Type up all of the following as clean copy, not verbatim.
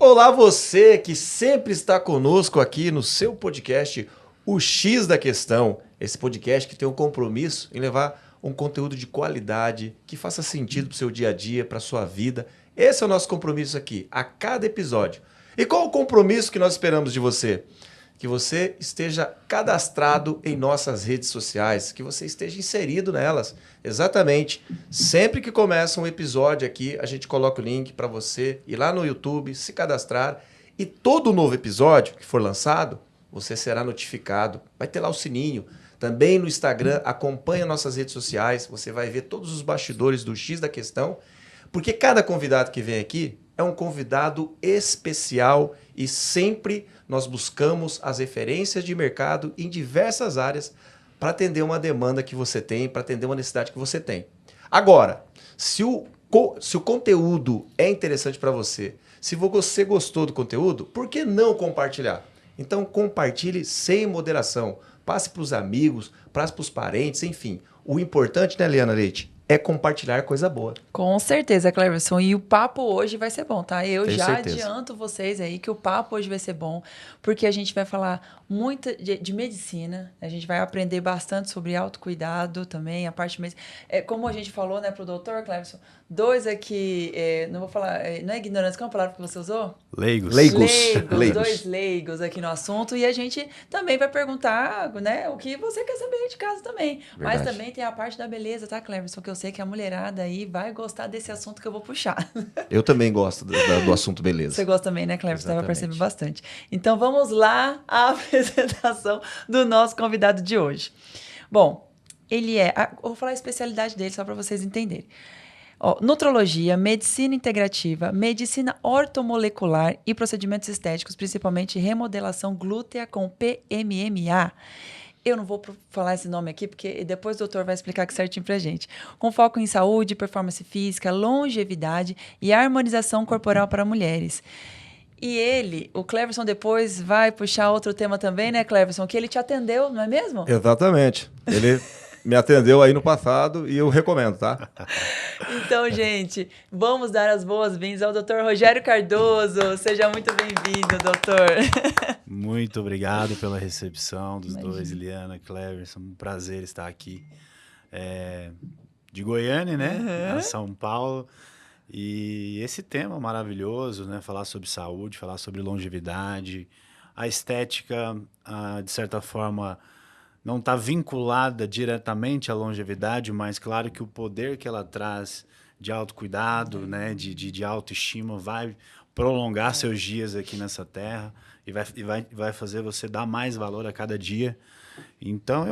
Olá você que sempre está conosco aqui no seu podcast, O X da Questão. Esse podcast que tem um compromisso em levar um conteúdo de qualidade, que faça sentido para o seu dia a dia, para a sua vida. Esse é o nosso compromisso aqui, a cada episódio. E qual o compromisso que nós esperamos de você? Que você esteja cadastrado em nossas redes sociais, que você esteja inserido nelas. Exatamente. Sempre que começa um episódio aqui, a gente coloca o link para você ir lá no YouTube, se cadastrar. E todo novo episódio que for lançado, você será notificado. Vai ter lá o sininho. Também no Instagram, acompanha nossas redes sociais. Você vai ver todos os bastidores do X da Questão. Porque cada convidado que vem aqui é um convidado especial e sempre nós buscamos as referências de mercado em diversas áreas para atender uma demanda que você tem, para atender uma necessidade que você tem. Agora, se o conteúdo é interessante para você, se você gostou do conteúdo, por que não compartilhar? Então compartilhe sem moderação. Passe para os amigos, passe para os parentes, enfim. O importante, né, Liana Leite, é compartilhar coisa boa. Com certeza, Cleverson. E o papo hoje vai ser bom, tá? Eu Tenho já certeza. adianto vocês aí que o papo hoje vai ser bom, porque a gente vai falar muito de medicina, a gente vai aprender bastante sobre autocuidado também, a parte mesmo. Como a gente falou, né, pro doutor, Cleverson, dois aqui, não vou falar, não é ignorância, qual é a palavra que você usou? Leigos. Dois leigos aqui no assunto. E a gente também vai perguntar, né, o que você quer saber de casa também. Verdade. Mas também tem a parte da beleza, tá, Cleverson? Que eu sei que a mulherada aí vai gostar desse assunto que eu vou puxar. Eu também gosto do assunto beleza. Você gosta também, né, Cleverson? Você vai Exatamente. perceber bastante. Então vamos lá à apresentação do nosso convidado de hoje. Bom, ele eu vou falar a especialidade dele só para vocês entenderem. Nutrologia, medicina integrativa, medicina ortomolecular e procedimentos estéticos, principalmente remodelação glútea com PMMA. Eu não vou falar esse nome aqui, porque depois o doutor vai explicar aqui certinho pra gente. Com foco em saúde, performance física, longevidade e harmonização corporal para mulheres. E ele, o Cleverson, depois vai puxar outro tema também, né, Cleverson? Que ele te atendeu, não é mesmo? Exatamente. Ele me atendeu aí no passado e eu recomendo, tá? Então, gente, vamos dar as boas-vindas ao Dr. Rogério Cardoso. Seja muito bem-vindo, doutor. Muito obrigado pela recepção dos dois, Liana, Cleverson. Um prazer estar aqui de Goiânia, né? A São Paulo. E esse tema maravilhoso, né? Falar sobre saúde, falar sobre longevidade. A estética, de certa forma, não está vinculada diretamente à longevidade, mas claro que o poder que ela traz de autocuidado, né? de autoestima, vai prolongar seus dias aqui nessa terra e vai fazer você dar mais valor a cada dia. Então,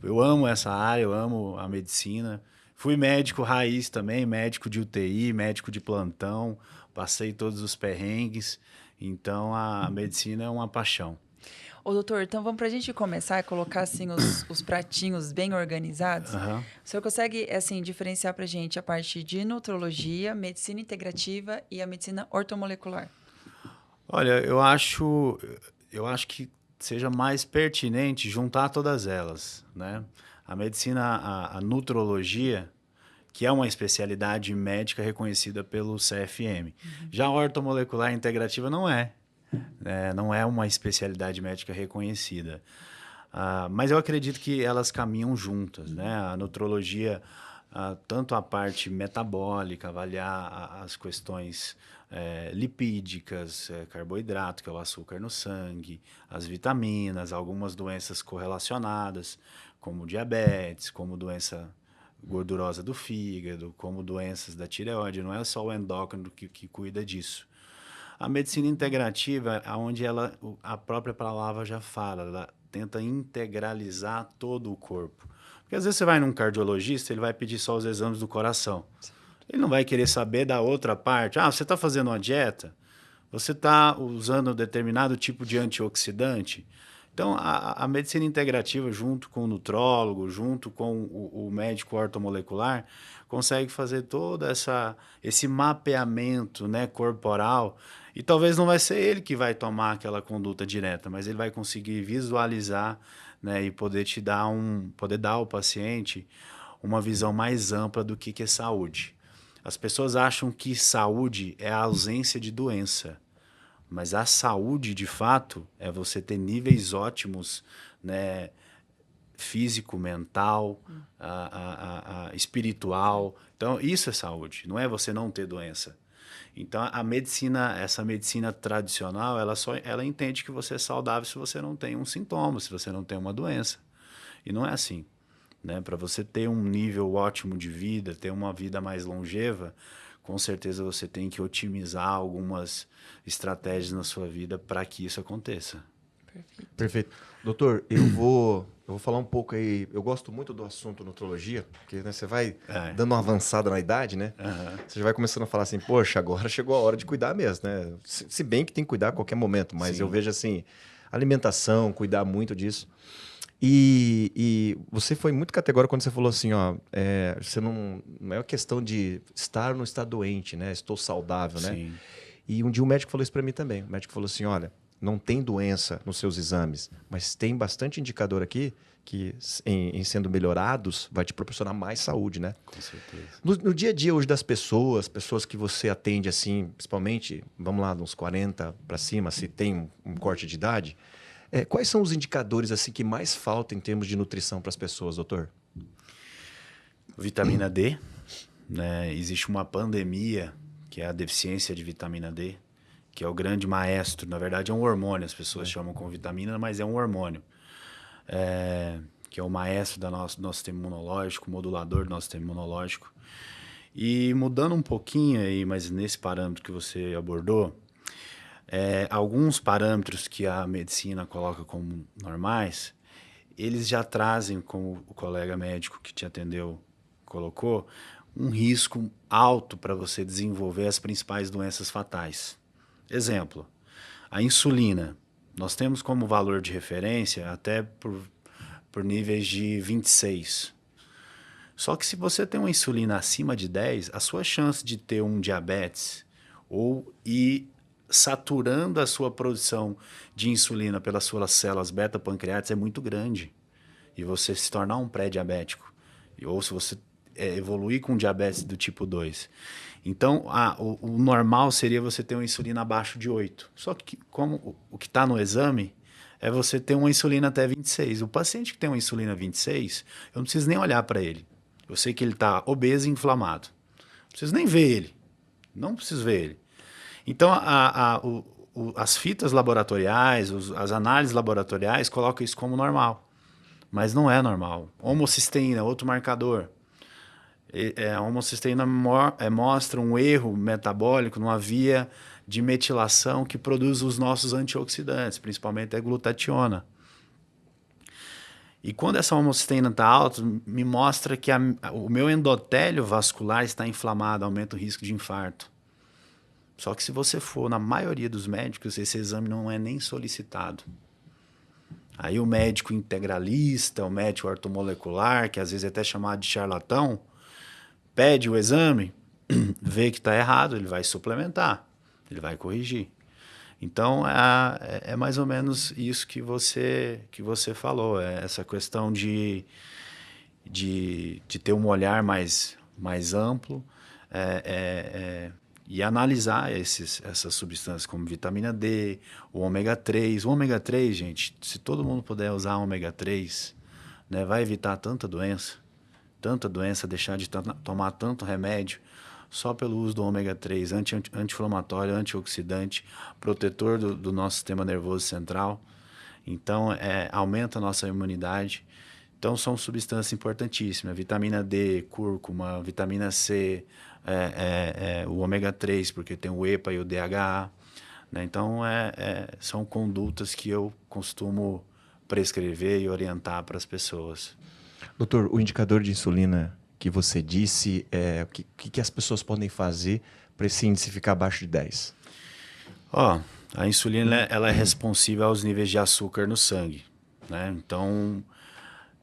eu amo essa área, eu amo a medicina. Fui médico raiz também, médico de UTI, médico de plantão, passei todos os perrengues. Então, a medicina é uma paixão. Ô, doutor, então vamos para a gente começar a colocar assim, os pratinhos bem organizados. Uhum. O senhor consegue assim, diferenciar para a gente a parte de nutrologia, medicina integrativa e a medicina ortomolecular? Olha, eu acho que seja mais pertinente juntar todas elas, né? A medicina, a nutrologia, que é uma especialidade médica reconhecida pelo CFM. Já a ortomolecular integrativa não é. Não é uma especialidade médica reconhecida. Mas eu acredito que elas caminham juntas, né? A nutrologia, tanto a parte metabólica, avaliar as questões lipídicas, carboidrato, que é o açúcar no sangue, as vitaminas, algumas doenças correlacionadas, como diabetes, como doença gordurosa do fígado, como doenças da tireoide. Não é só o endócrino que cuida disso. A medicina integrativa, onde a própria palavra já fala, ela tenta integralizar todo o corpo. Porque às vezes você vai num cardiologista, ele vai pedir só os exames do coração. Ele não vai querer saber da outra parte. Você está fazendo uma dieta? Você está usando determinado tipo de antioxidante? Então, a medicina integrativa, junto com o nutrólogo, junto com o médico ortomolecular, consegue fazer todo esse mapeamento, né, corporal. E talvez não vai ser ele que vai tomar aquela conduta direta, mas ele vai conseguir visualizar, né, e poder dar ao paciente uma visão mais ampla do que é saúde. As pessoas acham que saúde é a ausência de doença. Mas a saúde, de fato, é você ter níveis ótimos, né? Físico, mental, espiritual. Então, isso é saúde, não é você não ter doença. Então, essa medicina tradicional, ela entende que você é saudável se você não tem um sintoma, se você não tem uma doença. E não é assim, né? Para você ter um nível ótimo de vida, ter uma vida mais longeva, com certeza você tem que otimizar algumas estratégias na sua vida para que isso aconteça. Perfeito. Doutor, eu vou falar um pouco aí. Eu gosto muito do assunto nutrologia, porque né, você vai dando uma avançada na idade, né? Você já vai começando a falar assim, poxa, agora chegou a hora de cuidar mesmo, né? Se bem que tem que cuidar a qualquer momento, mas Sim. eu vejo assim, alimentação, cuidar muito disso. E você foi muito categórico quando você falou assim, ó, você não é uma questão de estar ou não estar doente, né? Estou saudável, né? Sim. E um dia o médico falou isso para mim também. O médico falou assim, olha, não tem doença nos seus exames, mas tem bastante indicador aqui que, em sendo melhorados, vai te proporcionar mais saúde, né? Com certeza. No dia a dia hoje das pessoas que você atende assim, principalmente, vamos lá, uns 40 para cima, se tem um corte de idade, quais são os indicadores assim que mais faltam em termos de nutrição para as pessoas, doutor? Vitamina D, né? Existe uma pandemia que é a deficiência de vitamina D, que é o grande maestro. Na verdade, é um hormônio. As pessoas chamam com vitamina, mas é um hormônio. Que é o maestro do nosso sistema imunológico, modulador do nosso sistema imunológico. E mudando um pouquinho aí, mas nesse parâmetro que você abordou, alguns parâmetros que a medicina coloca como normais, eles já trazem, como o colega médico que te atendeu colocou, um risco alto para você desenvolver as principais doenças fatais. Exemplo, a insulina. Nós temos como valor de referência até por níveis de 26. Só que se você tem uma insulina acima de 10, a sua chance de ter um diabetes ou ir saturando a sua produção de insulina pelas suas células beta-pancreáticas é muito grande. E você se tornar um pré-diabético. Ou se você evoluir com diabetes do tipo 2. Então, o normal seria você ter uma insulina abaixo de 8. Só que como o que está no exame é você ter uma insulina até 26. O paciente que tem uma insulina 26, eu não preciso nem olhar para ele. Eu sei que ele está obeso e inflamado. Não preciso nem ver ele. Não preciso ver ele. Então, as fitas laboratoriais, as análises laboratoriais colocam isso como normal. Mas não é normal. Homocisteína, outro marcador. A homocisteína mostra um erro metabólico numa via de metilação que produz os nossos antioxidantes, principalmente a glutationa. E quando essa homocisteína está alta, me mostra que o meu endotélio vascular está inflamado, aumenta o risco de infarto. Só que se você for, na maioria dos médicos, esse exame não é nem solicitado. Aí o médico integralista, o médico ortomolecular, que às vezes é até chamado de charlatão, pede o exame, vê que está errado, ele vai suplementar, ele vai corrigir. Então, é mais ou menos isso que você falou, essa questão de ter um olhar mais amplo e analisar essas substâncias como vitamina D, o ômega 3. O ômega 3, gente, se todo mundo puder usar ômega 3, né, vai evitar tanta doença, deixar de tomar tanto remédio, só pelo uso do ômega 3, anti-inflamatório, antioxidante, protetor do nosso sistema nervoso central. Então, aumenta a nossa imunidade. Então, são substâncias importantíssimas. Vitamina D, cúrcuma, vitamina C, o ômega 3, porque tem o EPA e o DHA. Né? Então, são condutas que eu costumo prescrever e orientar para as pessoas. Doutor, o indicador de insulina que você disse, o que as pessoas podem fazer para esse índice ficar abaixo de 10? A insulina ela é responsível aos níveis de açúcar no sangue. Né? Então,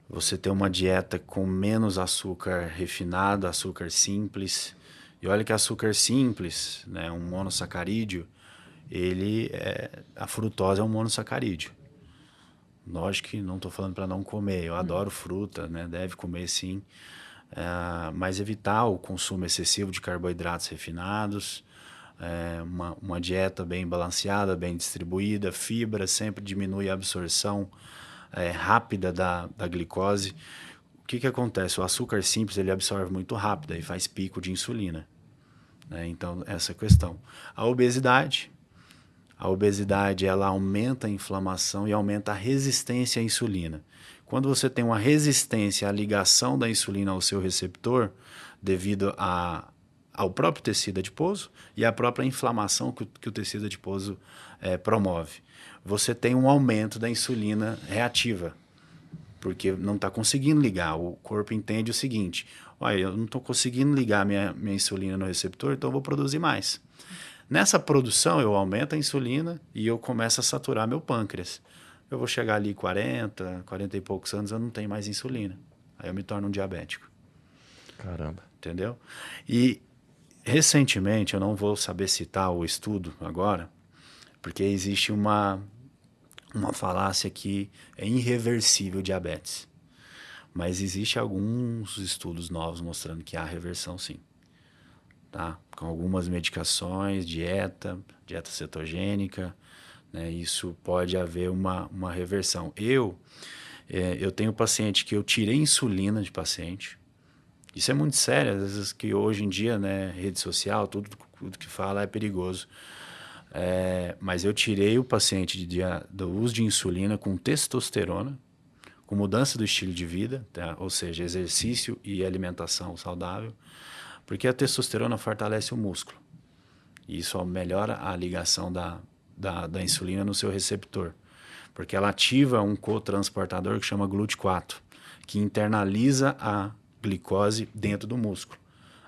você tem uma dieta com menos açúcar refinado, açúcar simples. E olha que açúcar simples, né, um monossacarídeo, a frutose é um monossacarídeo. Lógico que não estou falando para não comer, eu adoro fruta, né? Deve comer sim, mas evitar o consumo excessivo de carboidratos refinados, uma dieta bem balanceada, bem distribuída, fibra, sempre diminui a absorção rápida da glicose. O que acontece? O açúcar simples ele absorve muito rápido e faz pico de insulina. Né? Então, essa questão. A obesidade ela aumenta a inflamação e aumenta a resistência à insulina. Quando você tem uma resistência à ligação da insulina ao seu receptor, devido ao próprio tecido adiposo e à própria inflamação que o tecido adiposo promove, você tem um aumento da insulina reativa, porque não está conseguindo ligar. O corpo entende o seguinte: olha, eu não estou conseguindo ligar minha insulina no receptor, então eu vou produzir mais. Nessa produção, eu aumento a insulina e eu começo a saturar meu pâncreas. Eu vou chegar ali 40 e poucos anos, eu não tenho mais insulina. Aí eu me torno um diabético. Caramba. Entendeu? E, recentemente, eu não vou saber citar o estudo agora, porque existe uma falácia que é irreversível diabetes. Mas existe alguns estudos novos mostrando que há reversão, sim. Tá? Com algumas medicações, dieta cetogênica, né? Isso pode haver uma reversão. Eu tenho paciente que eu tirei insulina de paciente. Isso é muito sério, às vezes que hoje em dia, né, rede social, tudo que fala é perigoso. Mas eu tirei o paciente do uso de insulina com testosterona, com mudança do estilo de vida, tá? Ou seja, exercício e alimentação saudável, porque a testosterona fortalece o músculo. E isso melhora a ligação da insulina no seu receptor, porque ela ativa um cotransportador que chama GLUT4, que internaliza a glicose dentro do músculo.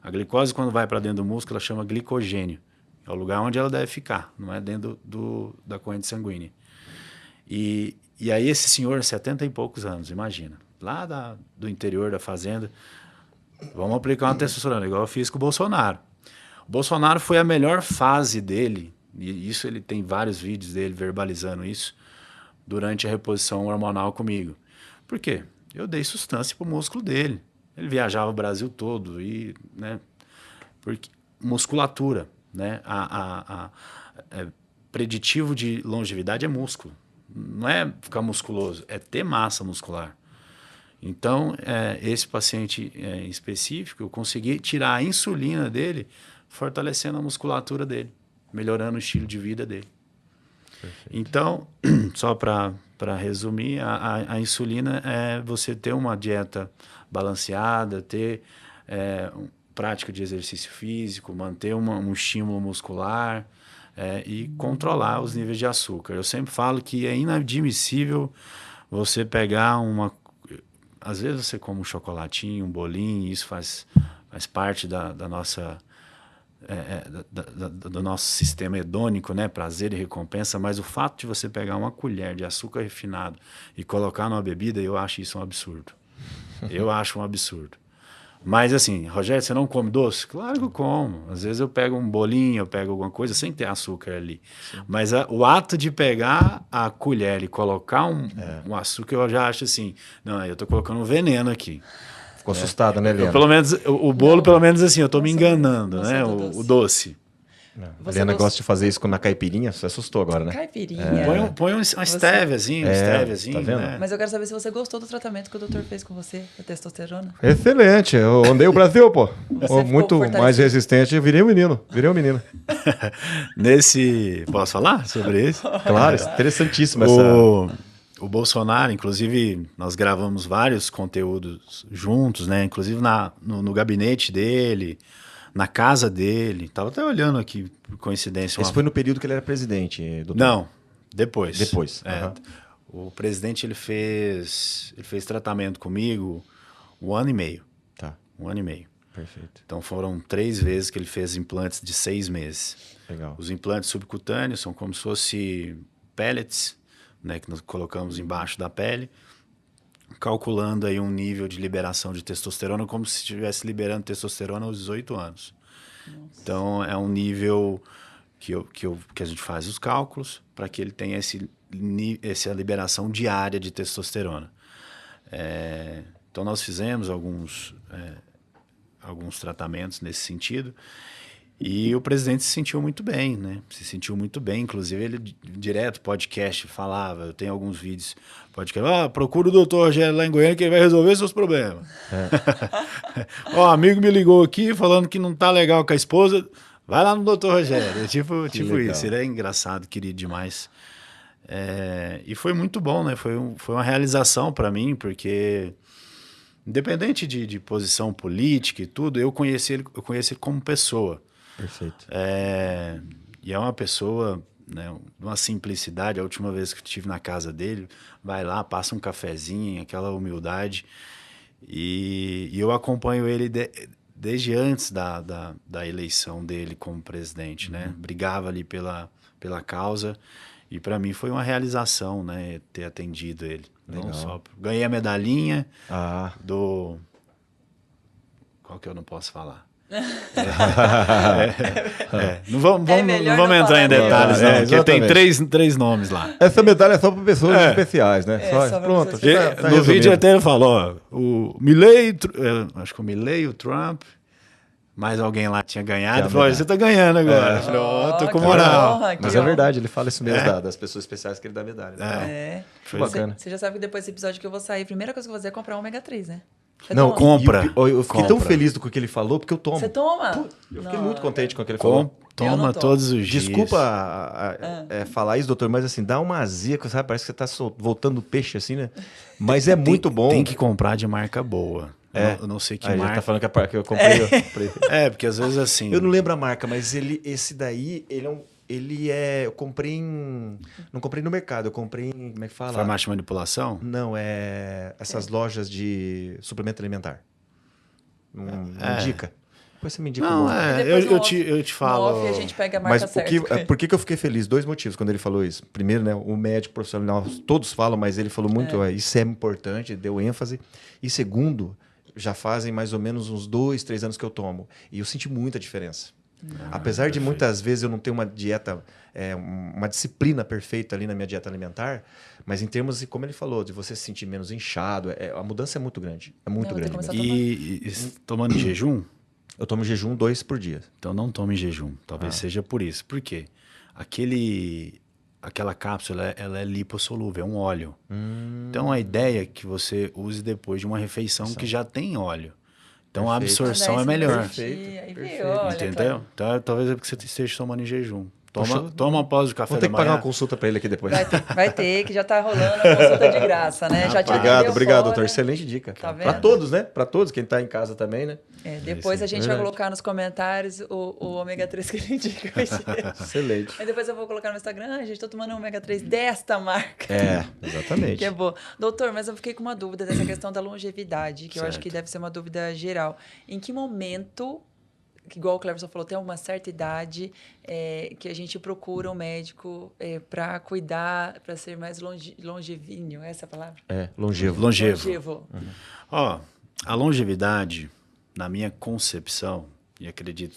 A glicose, quando vai para dentro do músculo, ela chama glicogênio. É o lugar onde ela deve ficar, não é dentro da corrente sanguínea. E aí esse senhor, 70 e poucos anos, imagina, lá do interior da fazenda, vamos aplicar uma testosterona, igual eu fiz com o Bolsonaro. O Bolsonaro foi a melhor fase dele, e isso ele tem vários vídeos dele verbalizando isso, durante a reposição hormonal comigo. Por quê? Eu dei sustância para o músculo dele. Ele viajava o Brasil todo, né, porque musculatura, né, preditivo de longevidade é músculo. Não é ficar musculoso, é ter massa muscular. Então, esse paciente em específico, eu consegui tirar a insulina dele, fortalecendo a musculatura dele, melhorando o estilo de vida dele. Perfeito. Então, só para resumir, a insulina é você ter uma dieta balanceada, ter prática de exercício físico, manter um estímulo muscular e controlar os níveis de açúcar. Eu sempre falo que é inadmissível você pegar às vezes você come um chocolatinho, um bolinho, isso faz parte da nossa... do nosso sistema hedônico, né? Prazer e recompensa, mas o fato de você pegar uma colher de açúcar refinado e colocar numa bebida, eu acho isso um absurdo. Eu acho um absurdo. Mas assim, Rogério, você não come doce? Claro que eu como. Às vezes eu pego um bolinho, eu pego alguma coisa sem ter açúcar ali. Sim. Mas o ato de pegar a colher e colocar um açúcar, eu já acho assim, não, eu estou colocando um veneno aqui. Ficou assustada, né, Helena? Pelo menos, o bolo, pelo menos assim, eu estou me enganando, né? O doce. A Helena gosta de fazer isso na caipirinha, você assustou agora, né? Caipirinha. Põe uma estéviazinho, tá vendo? né? Mas eu quero saber se você gostou do tratamento que o doutor fez com você, da testosterona. Excelente, eu andei o Brasil, pô. Muito fortalecido. mais resistente, virei um menino. Posso falar sobre isso? Claro, interessantíssimo O Bolsonaro, inclusive, nós gravamos vários conteúdos juntos, né? Inclusive no gabinete dele, na casa dele. Estava até olhando aqui, por coincidência. Esse foi no período que ele era presidente, doutor? Não, depois. Depois. O presidente ele fez tratamento comigo 1 ano e meio. Tá. 1 ano e meio. Perfeito. Então foram 3 vezes que ele fez implantes de 6 meses. Legal. Os implantes subcutâneos são como se fosse pellets, né, que nós colocamos embaixo da pele, calculando aí um nível de liberação de testosterona como se estivesse liberando testosterona aos 18 anos. Nossa. Então é um nível que a gente faz os cálculos para que ele tenha essa liberação diária de testosterona. Então nós fizemos alguns tratamentos nesse sentido E o presidente se sentiu muito bem, né? Se sentiu muito bem. Inclusive, ele direto, podcast, falava. Eu tenho alguns vídeos, podcast. Procura o doutor Rogério lá em Goiânia que ele vai resolver seus problemas. Ó, amigo me ligou aqui falando que não tá legal com a esposa. Vai lá no doutor Rogério. Tipo isso. Ele é engraçado, querido demais. E foi muito bom, né? Foi uma realização para mim, porque... Independente de posição política e tudo, eu conheci ele como pessoa. Perfeito. E é uma pessoa, né, de uma simplicidade. A última vez que eu estive na casa dele, vai lá, passa um cafezinho, aquela humildade. E eu acompanho ele desde antes da eleição dele como presidente, né? Brigava ali pela causa. E para mim foi uma realização, né, ter atendido ele. Legal. Não só. Ganhei a medalhinha do... Qual que eu não posso falar? Não vamos entrar em detalhes, não, porque tem três nomes lá. Essa medalha é só para pessoas especiais, né? Pronto. No vídeo até ele falou, ó, o Milley, acho que o Milley, o Trump, mais alguém lá tinha ganhado. Falou, você tá ganhando agora. Tô com moral. Mas é verdade, ele fala isso mesmo das pessoas especiais que ele dá medalha. Foi bacana. Você já sabe que depois desse episódio que eu vou sair, a primeira coisa que eu vou fazer é comprar um ômega 3, né? Não, compra. Eu fiquei tão feliz com o que ele falou, porque eu tomo. Você toma? Eu fiquei muito contente com o que ele falou. Toma todos os dias. Desculpa falar isso, doutor, mas assim, dá uma azia, sabe? Parece que você tá voltando peixe assim, né? Mas é muito bom. Tem que comprar de marca boa. Eu não sei que marca. Já tá falando que eu comprei. Porque às vezes assim... Eu não lembro a marca, mas esse daí, eu comprei não comprei no mercado, eu comprei em, como é que fala? Farmácia de manipulação? Não, essas lojas de suplemento alimentar. Indica. Depois você me indica. Não, eu te falo. No off, a gente pega a marca certa. Por que eu fiquei feliz? 2 motivos quando ele falou isso. Primeiro, né, o médico profissional, todos falam, mas ele falou muito, isso é importante, deu ênfase. E segundo, já fazem mais ou menos uns 2, 3 anos que eu tomo. E eu senti muita diferença. Apesar de muitas vezes eu não ter uma dieta, uma disciplina perfeita ali na minha dieta alimentar, mas em termos, como ele falou, de você se sentir menos inchado, a mudança é muito grande. É muito grande mesmo. E tomando em jejum? Eu tomo jejum 2 por dia. Então não tome em jejum. Talvez seja por isso. Por quê? Aquela cápsula, ela é lipossolúvel, é um óleo. Então a ideia é que você use depois de uma refeição que já tem óleo. Então a absorção é melhor. Perfeito. Entendeu? Então, talvez é porque você esteja tomando em jejum. Toma após o café da manhã. Vou ter que pagar uma consulta para ele aqui depois. Vai ter, que já tá rolando a consulta de graça, né? Já te obrigado, doutor. Excelente dica. Tá vendo? Para todos, né? Para todos, quem tá em casa também, né? Depois a gente vai colocar nos comentários o ômega 3 que ele indica. Excelente. Aí depois eu vou colocar no Instagram, gente, tô tomando um ômega 3 desta marca. Exatamente. Que é boa. Doutor, mas eu fiquei com uma dúvida dessa questão da longevidade, que eu acho que deve ser uma dúvida geral. Em que momento, que igual o Cleverson falou, tem uma certa idade que a gente procura um médico para cuidar, para ser mais longevinho, essa é a palavra? Longevo. Ó, a longevidade, na minha concepção, e acredito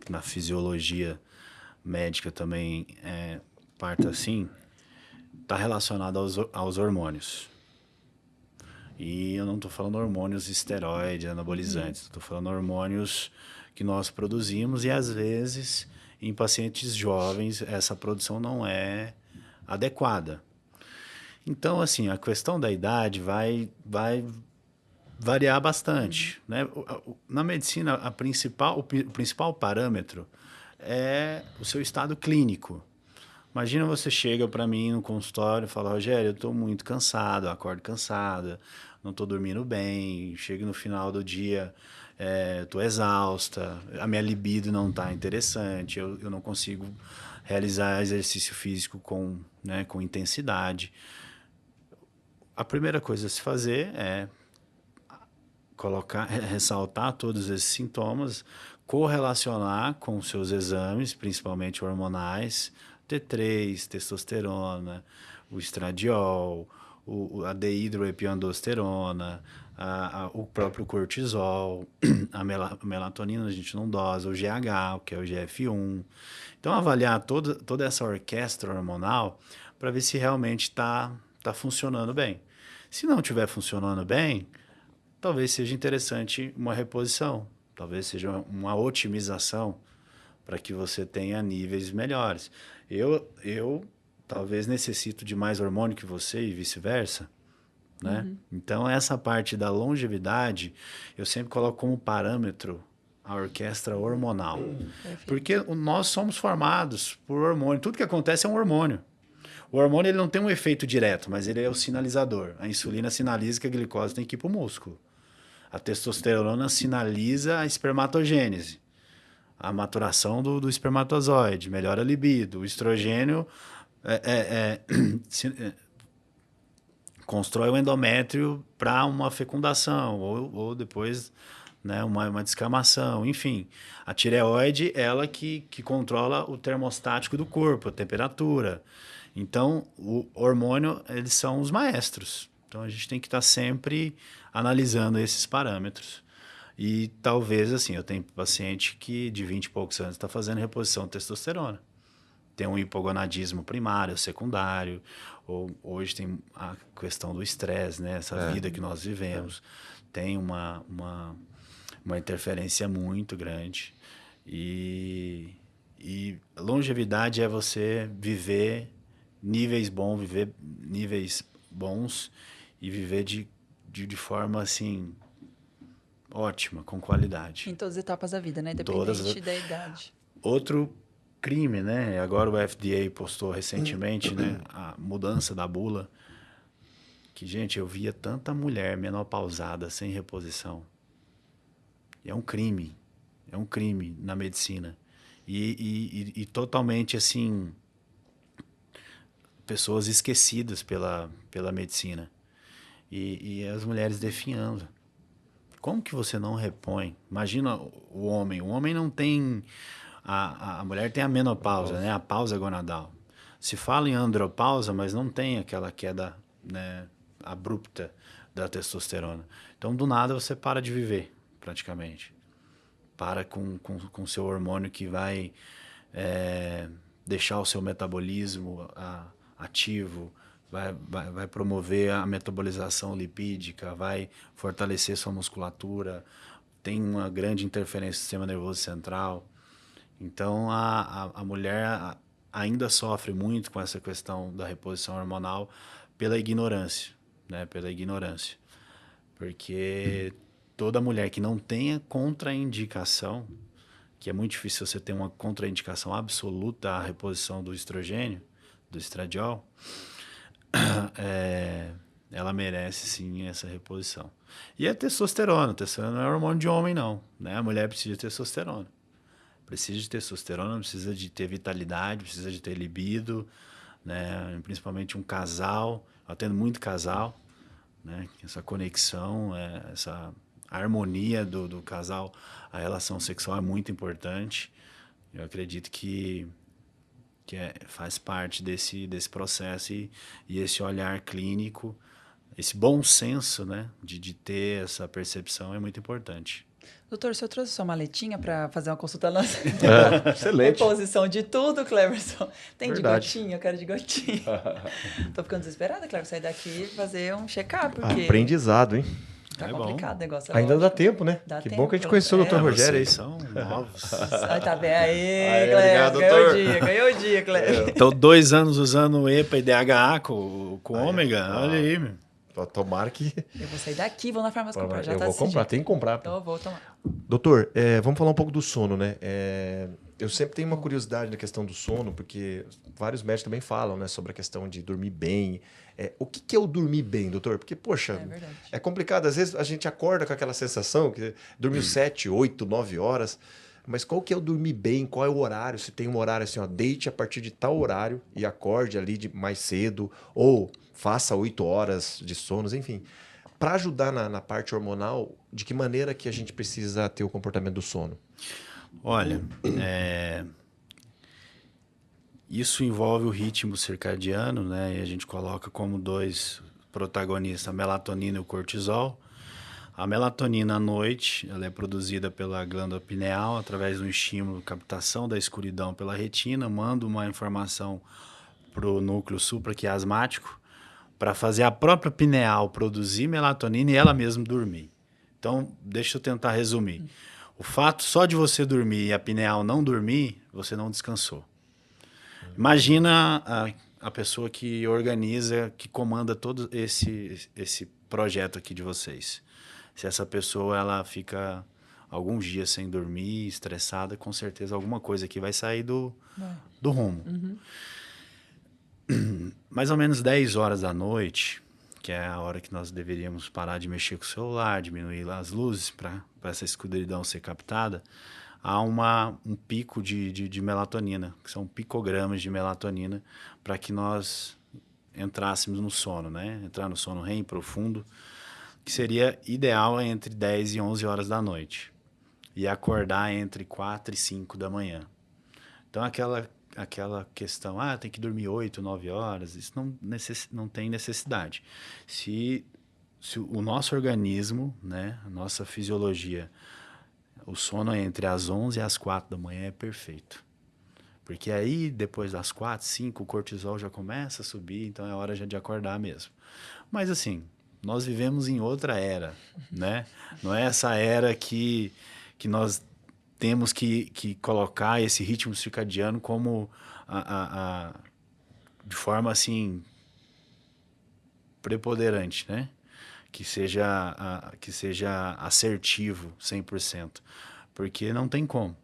que na fisiologia médica também parte assim, está relacionada aos hormônios. E eu não estou falando hormônios esteroides, anabolizantes, estou falando hormônios que nós produzimos e, às vezes, em pacientes jovens, essa produção não é adequada. Então, assim, a questão da idade vai variar bastante, né? Na medicina, o principal parâmetro é o seu estado clínico. Imagina você chega para mim no consultório e fala, Rogério, eu estou muito cansado, eu acordo cansada, não estou dormindo bem, chego no final do dia, estou exausta, a minha libido não está interessante, eu não consigo realizar exercício físico com intensidade. A primeira coisa a se fazer é ressaltar todos esses sintomas, correlacionar com os seus exames, principalmente hormonais, T3, testosterona, o estradiol, a dehidroepiandrosterona, o próprio cortisol, a melatonina a gente não dosa, o GH, que é o GF1. Então, avaliar toda essa orquestra hormonal para ver se realmente está funcionando bem. Se não estiver funcionando bem, talvez seja interessante uma reposição, talvez seja uma otimização para que você tenha níveis melhores. Eu talvez necessito de mais hormônio que você e vice-versa, né? Então, essa parte da longevidade, eu sempre coloco como parâmetro a orquestra hormonal. Porque nós somos formados por hormônio. Tudo que acontece é um hormônio. O hormônio ele não tem um efeito direto, mas ele é o sinalizador. A insulina sinaliza que a glicose tem que ir para o músculo. A testosterona sinaliza a espermatogênese, a maturação do espermatozoide, melhora a libido. O estrogênio constrói o endométrio para uma fecundação ou depois, né, uma descamação. Enfim, a tireoide ela que controla o termostático do corpo, a temperatura. Então, o hormônio, eles são os maestros. Então, a gente tem que estar sempre analisando esses parâmetros. E talvez, assim, eu tenho paciente que de 20 e poucos anos está fazendo reposição de testosterona. Tem um hipogonadismo primário, secundário, ou hoje tem a questão do estresse, né? Essa vida que nós vivemos. Tem uma interferência muito grande. E longevidade é você viver níveis bons e viver de forma, assim, ótima, com qualidade. Em todas as etapas da vida, né? Independente da idade. Outro crime, né? Agora o FDA postou recentemente, né, a mudança da bula. Que, gente, eu via tanta mulher menopausada sem reposição. E é um crime na medicina. E totalmente, assim, pessoas esquecidas pela medicina. E as mulheres definhando. Como que você não repõe? Imagina o homem não tem... A mulher tem a menopausa, né? A pausa gonadal. Se fala em andropausa, mas não tem aquela queda, né, abrupta da testosterona. Então, do nada, você para de viver, praticamente. Para com seu hormônio que vai deixar o seu metabolismo ativo, vai promover a metabolização lipídica, vai fortalecer sua musculatura, tem uma grande interferência no sistema nervoso central. Então, a mulher ainda sofre muito com essa questão da reposição hormonal pela ignorância, né? Pela ignorância. Porque toda mulher que não tenha contraindicação, que é muito difícil você ter uma contraindicação absoluta à reposição do estrogênio, do estradiol, ela merece sim essa reposição. E a testosterona não é hormônio de homem não, né? A mulher precisa de testosterona. Precisa de testosterona, precisa de ter vitalidade, precisa de ter libido, né? Principalmente um casal, eu atendo muito casal, né? Essa conexão, essa harmonia do casal, a relação sexual é muito importante. Eu acredito que faz parte desse processo e esse olhar clínico, esse bom senso, né, de ter essa percepção é muito importante. Doutor, o senhor trouxe sua maletinha para fazer uma consulta nossa? Excelente. Reposição de tudo, Cleverson. Tem Verdade. de gotinha? Eu quero de gotinha. Tô ficando desesperada, Cleverson, sair daqui e fazer um check-up, porque Aprendizado, hein? tá É complicado bom. o negócio. Ainda lógico. dá tempo, né? Dá Que tempo. bom que a gente conheceu o Dr. Rogério aí. Vocês são novos. Ai, tá bem. Aê, Obrigado, Cleverson, ganhou o dia, Cleverson. Então, 2 anos usando EPA e DHA com ômega, olha aí, meu. Tomara que... Eu vou sair daqui, vou na farmácia comprar. Já eu tá vou comprar, decidido. tem que comprar. Então eu vou tomar. Doutor, vamos falar um pouco do sono, né? Eu sempre tenho uma curiosidade na questão do sono, porque vários médicos também falam, né, sobre a questão de dormir bem. O que é o dormir bem, doutor? Porque, poxa, verdade. é complicado. Às vezes a gente acorda com aquela sensação que dormiu 7, 8, 9 horas. Mas qual que é o dormir bem? Qual é o horário? Se tem um horário assim, ó, deite a partir de tal horário e acorde ali mais cedo, ou faça 8 horas de sonos, enfim. Para ajudar na parte hormonal, de que maneira que a gente precisa ter o comportamento do sono? Olha, isso envolve o ritmo circadiano, né? E a gente coloca como 2 protagonistas, a melatonina e o cortisol. A melatonina à noite, ela é produzida pela glândula pineal através de um estímulo, captação da escuridão pela retina, manda uma informação para o núcleo supraquiasmático para fazer a própria pineal produzir melatonina e ela mesma dormir. Então, deixa eu tentar resumir. O fato só de você dormir e a pineal não dormir você não descansou. Imagina a pessoa que organiza, que comanda todo esse projeto aqui de vocês. Se essa pessoa ela fica alguns dias sem dormir, estressada, com certeza alguma coisa aqui vai sair do rumo. Mais ou menos 10 horas da noite, que é a hora que nós deveríamos parar de mexer com o celular, diminuir as luzes para essa escuridão ser captada, há um pico de melatonina, que são picogramas de melatonina, para que nós entrássemos no sono, né? Entrar no sono REM profundo, que seria ideal entre 10 e 11 horas da noite. E acordar entre 4 e 5 da manhã. Então, aquela questão, tem que dormir 8, 9 horas, isso não tem necessidade. Se o nosso organismo, né, a nossa fisiologia, o sono entre as 11 e as 4 da manhã é perfeito. Porque aí, depois das 4, 5, o cortisol já começa a subir, então é hora já de acordar mesmo. Mas assim, nós vivemos em outra era, né? Não é essa era que nós temos que colocar esse ritmo circadiano como de forma assim preponderante, né? Que seja assertivo 100%. Porque não tem como.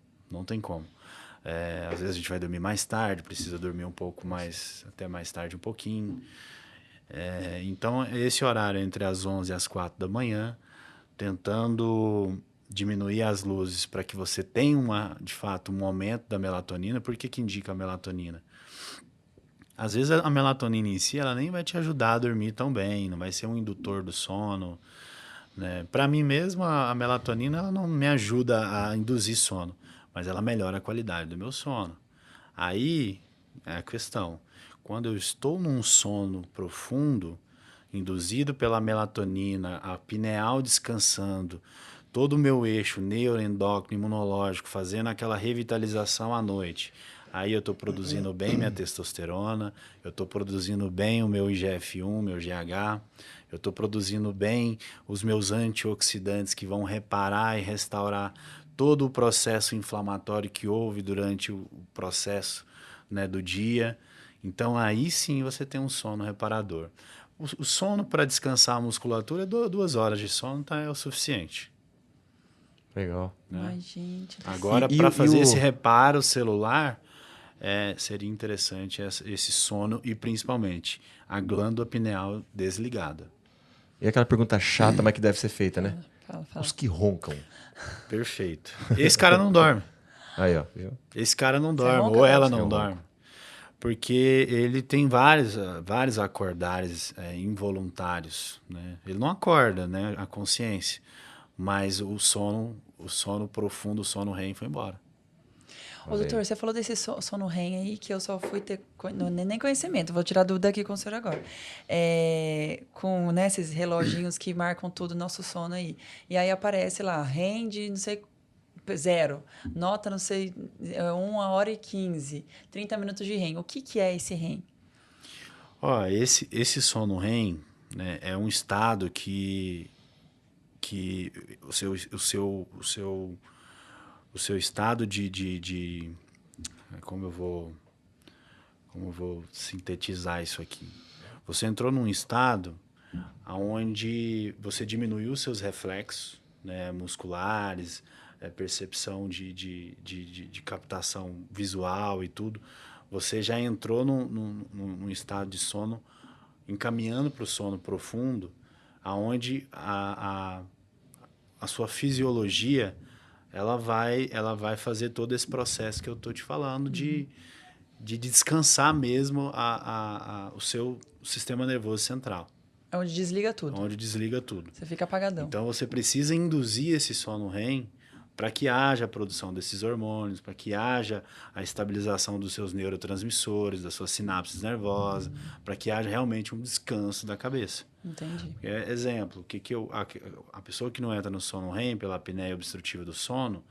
Às vezes a gente vai dormir mais tarde, precisa dormir um pouco mais, até mais tarde um pouquinho. Então, esse horário entre as 11 e as 4 da manhã, tentando diminuir as luzes para que você tenha, de fato, um aumento da melatonina. Por que indica a melatonina? Às vezes a melatonina em si, ela nem vai te ajudar a dormir tão bem, não vai ser um indutor do sono, né? Para mim mesmo, a melatonina ela não me ajuda a induzir sono, mas ela melhora a qualidade do meu sono. Aí é a questão. Quando eu estou num sono profundo, induzido pela melatonina, a pineal descansando, todo o meu eixo neuroendócrino imunológico fazendo aquela revitalização à noite. Aí eu estou produzindo bem minha testosterona, eu estou produzindo bem o meu IGF-1, meu GH, eu estou produzindo bem os meus antioxidantes que vão reparar e restaurar todo o processo inflamatório que houve durante o processo, né, do dia. Então aí sim você tem um sono reparador. O sono para descansar a musculatura, 2 horas de sono é o suficiente. Legal. Né? Ai, gente. Agora, para fazer esse reparo celular, seria interessante esse sono e principalmente a glândula pineal desligada. E aquela pergunta chata, mas que deve ser feita, né? Fala. Os que roncam. Perfeito. Esse cara não dorme. Aí, ó. Viu? Esse cara não Você dorme, ronca, ou ela Beth? não dorme. Porque ele tem vários acordares involuntários. Né? Ele não acorda, né, a consciência. Mas o sono profundo, o sono REM foi embora. Ô, doutor, você falou desse sono REM aí que eu só fui ter nem conhecimento. Vou tirar dúvida aqui com o senhor agora. Com, né, esses reloginhos que marcam todo o nosso sono aí. E aí aparece lá, REM de não sei, 0. Nota, não sei, 1h15. 30 minutos de REM. O que é esse REM? Esse sono REM, né, é um estado que o seu estado de como eu vou sintetizar isso aqui? Você entrou num estado onde você diminuiu os seus reflexos, né, musculares, percepção de captação visual e tudo. Você já entrou num estado de sono encaminhando para o sono profundo, aonde a sua fisiologia ela vai fazer todo esse processo que eu estou te falando de descansar mesmo o seu sistema nervoso central. É onde desliga tudo. Onde desliga tudo. Você fica apagadão. Então você precisa induzir esse sono REM para que haja a produção desses hormônios, para que haja a estabilização dos seus neurotransmissores, das suas sinapses nervosas, para que haja realmente um descanso da cabeça. Entendi. Exemplo, a pessoa que não entra no sono REM pela apneia obstrutiva do sono,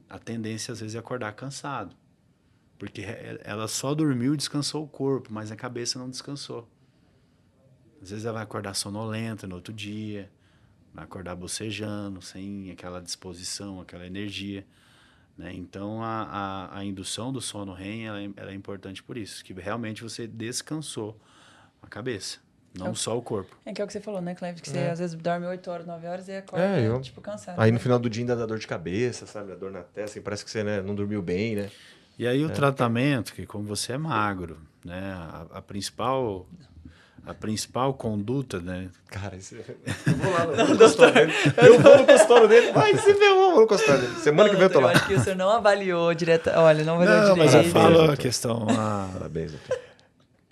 a tendência às vezes é acordar cansado. Porque ela só dormiu e descansou o corpo, mas a cabeça não descansou. Às vezes ela vai acordar sonolenta no outro dia, vai acordar bocejando, sem aquela disposição, aquela energia. né? Então, a indução do sono REM ela é importante por isso, que realmente você descansou a cabeça, não só o corpo. É que é o que você falou, né, Cleves? Que você às vezes dorme 8 horas, 9 horas e acorda, tipo, cansado. Aí no final do dia ainda dá dor de cabeça, sabe? A dor na testa, e parece que você, né, não dormiu bem, né? E aí o tratamento, que como você é magro, né? A principal conduta, né? Cara, eu vou lá no consultório dele. Eu vou no consultório dele. Vai, você vê, eu vou no consultório dele. Semana que vem eu tô lá. Eu acho que o senhor não avaliou direto. Olha, não avaliou direito. Mas eu falo a questão... Parabéns, doutor.